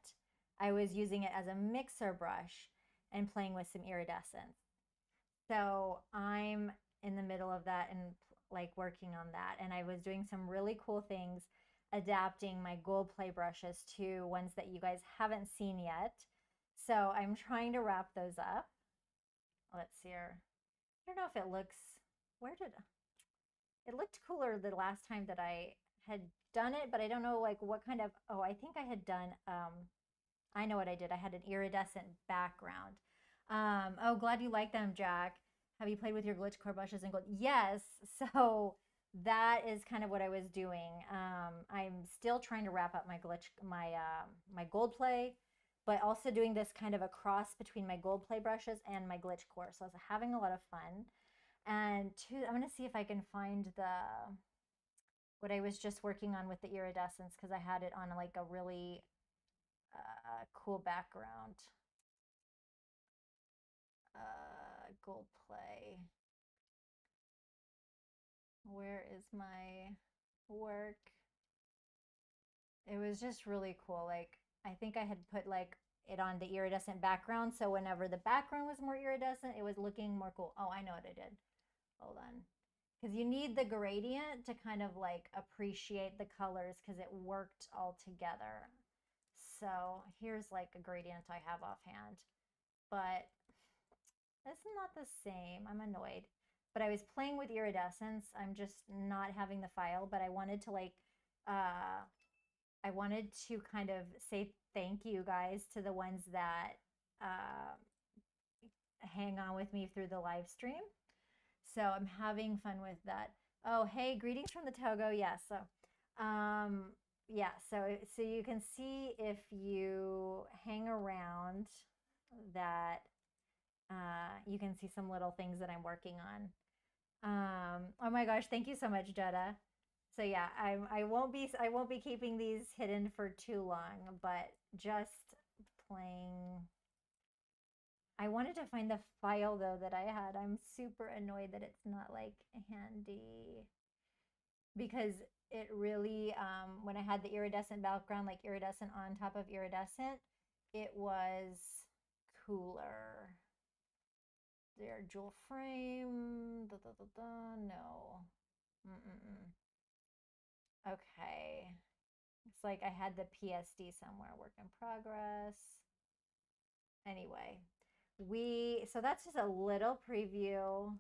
Speaker 1: I was using it as a mixer brush and playing with some iridescence. So I'm in the middle of that and like working on that. And I was doing some really cool things, adapting my gold play brushes to ones that you guys haven't seen yet. So I'm trying to wrap those up. Let's see here. I don't know if it looks, where did it looked cooler the last time that I had done it, but I don't know like what kind of, oh, I think I had done, I know what I did. I had an iridescent background. Oh, glad you like them, Jack. Have you played with your glitch core brushes and gold? Yes. So that is kind of what I was doing. I'm still trying to wrap up my gold play, but also doing this kind of a cross between my gold play brushes and my glitch core. So I was having a lot of fun. And two, I'm gonna see if I can find the what I was just working on with the iridescence because I had it on like a really cool background. Gold play. Where is my work? It was just really cool. Like, I think I had put like it on the iridescent background. So whenever the background was more iridescent, it was looking more cool. Oh, I know what I did. Hold on. Because you need the gradient to kind of like appreciate the colors because it worked all together. So here's like a gradient I have offhand. But it's not the same. I'm annoyed. But I was playing with iridescence. I'm just not having the file, but I wanted to like I wanted to kind of say thank you guys to the ones that uh hang on with me through the live stream. So I'm having fun with that. Oh, hey, greetings from the Togo. Yes. So yeah, so you can see if you hang around that you can see some little things that I'm working on. Oh my gosh, thank you so much, Jetta. So yeah, I won't be keeping these hidden for too long, but just playing. I wanted to find the file though that I had. I'm super annoyed that it's not like handy because it really, when I had the iridescent background, like iridescent on top of iridescent, it was cooler. Their jewel frame, da, da, da, da, no. Mm-mm-mm. Okay. It's like I had the PSD somewhere, work in progress. Anyway, so that's just a little preview,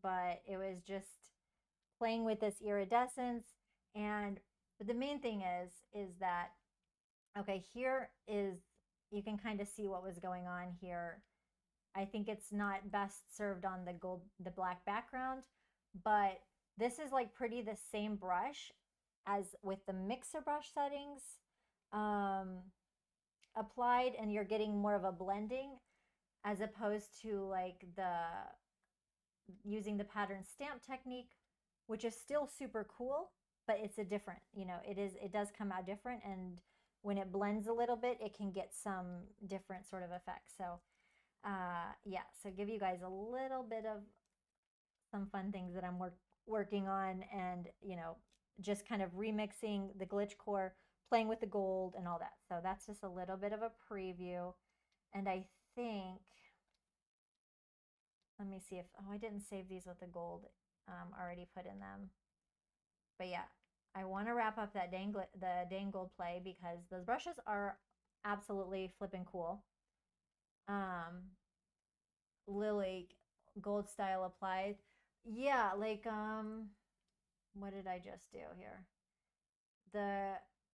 Speaker 1: but it was just playing with this iridescence. And but the main thing is that, okay, here is, you can kind of see what was going on here. I think it's not best served on the black background, but this is like pretty the same brush as with the mixer brush settings um, applied, and you're getting more of a blending as opposed to like the using the pattern stamp technique, which is still super cool, but it's a different, it does come out different, and when it blends a little bit, it can get some different sort of effects. So yeah, so give you guys a little bit of some fun things that I'm working on, and just kind of remixing the glitch core, playing with the gold and all that. So that's just a little bit of a preview. And I think, let me see if, oh, I didn't save these with the gold already put in them. But yeah, I want to wrap up that the dang gold play because those brushes are absolutely flipping cool. Lily gold style applied. Yeah, like what did I just do here?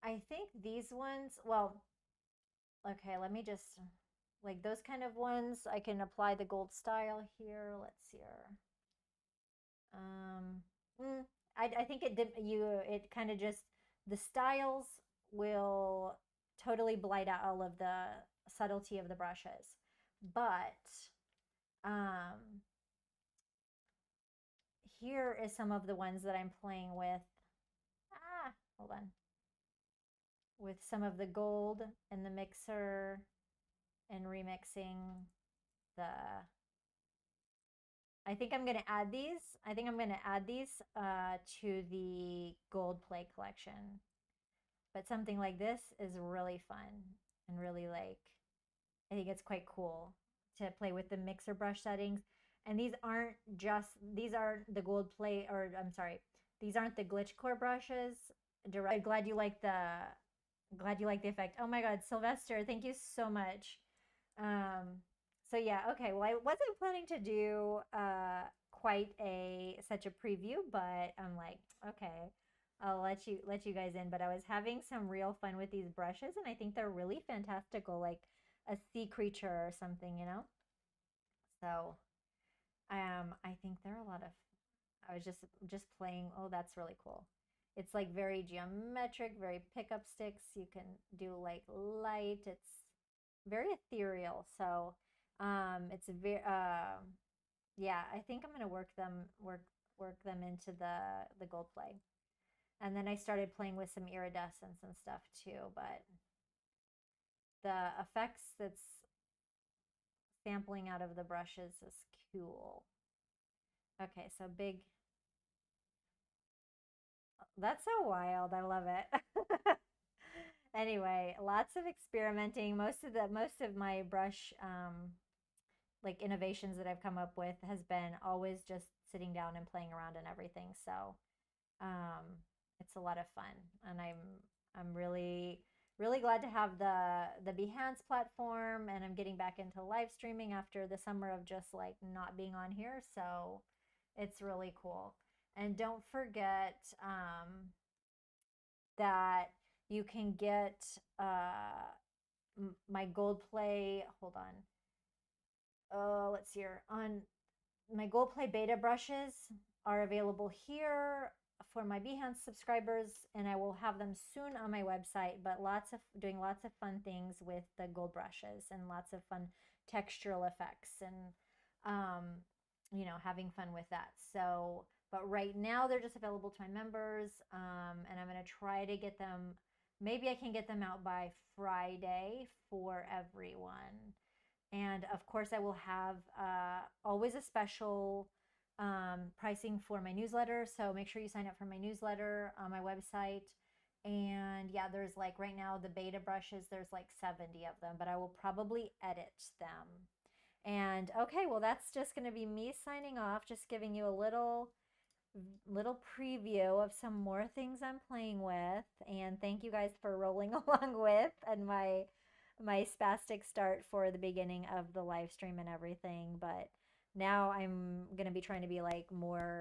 Speaker 1: I think these ones, well, okay, let me just, like those kind of ones, I can apply the gold style here. Let's see here. Um, mm, I think it kind of just, the styles will totally blight out all of the subtlety of the brushes. But um, here is some of the ones that I'm playing with. Hold on. With some of the gold in the mixer and remixing the, I think I'm going to add these. I think I'm going to add these to the gold play collection. But something like this is really fun and really, like, I think it's quite cool to play with the mixer brush settings. And these aren't the gold play, or I'm sorry, these aren't the glitch core brushes. Glad you like the effect. Oh my God, Sylvester, thank you so much. So yeah, okay. Well, I wasn't planning to do quite such a preview, but I'm like, okay, I'll let you guys in. But I was having some real fun with these brushes, and I think they're really fantastical, like a sea creature or something, you know. So I think they're a lot of. I was just playing. Oh, that's really cool. It's like very geometric, very pickup sticks. You can do like light. It's very ethereal. So it's very yeah, I think I'm gonna work them into the gold play. And then I started playing with some iridescence and stuff too, but the effects that's sampling out of the brushes is cool. Okay, so big, that's so wild. I love it. Anyway, lots of experimenting. Most of my brush like innovations that I've come up with has been always just sitting down and playing around and everything. So um, it's a lot of fun, and I'm really glad to have the Behance platform, and I'm getting back into live streaming after the summer of just like not being on here. So it's really cool. And don't forget that you can get my gold play. Hold on. Let's see here. On my gold play beta brushes are available here for my Behance subscribers, and I will have them soon on my website. But doing lots of fun things with the gold brushes, and lots of fun textural effects, and having fun with that. So, but right now they're just available to my members, and I'm gonna try to get them. Maybe I can get them out by Friday for everyone. And of course, I will have always a special pricing for my newsletter. So make sure you sign up for my newsletter on my website. And yeah, there's like right now the beta brushes, there's like 70 of them, but I will probably edit them. And okay, well, that's just going to be me signing off, just giving you a little preview of some more things I'm playing with. And thank you guys for rolling along with and my spastic start for the beginning of the live stream and everything. But now I'm going to be trying to be like more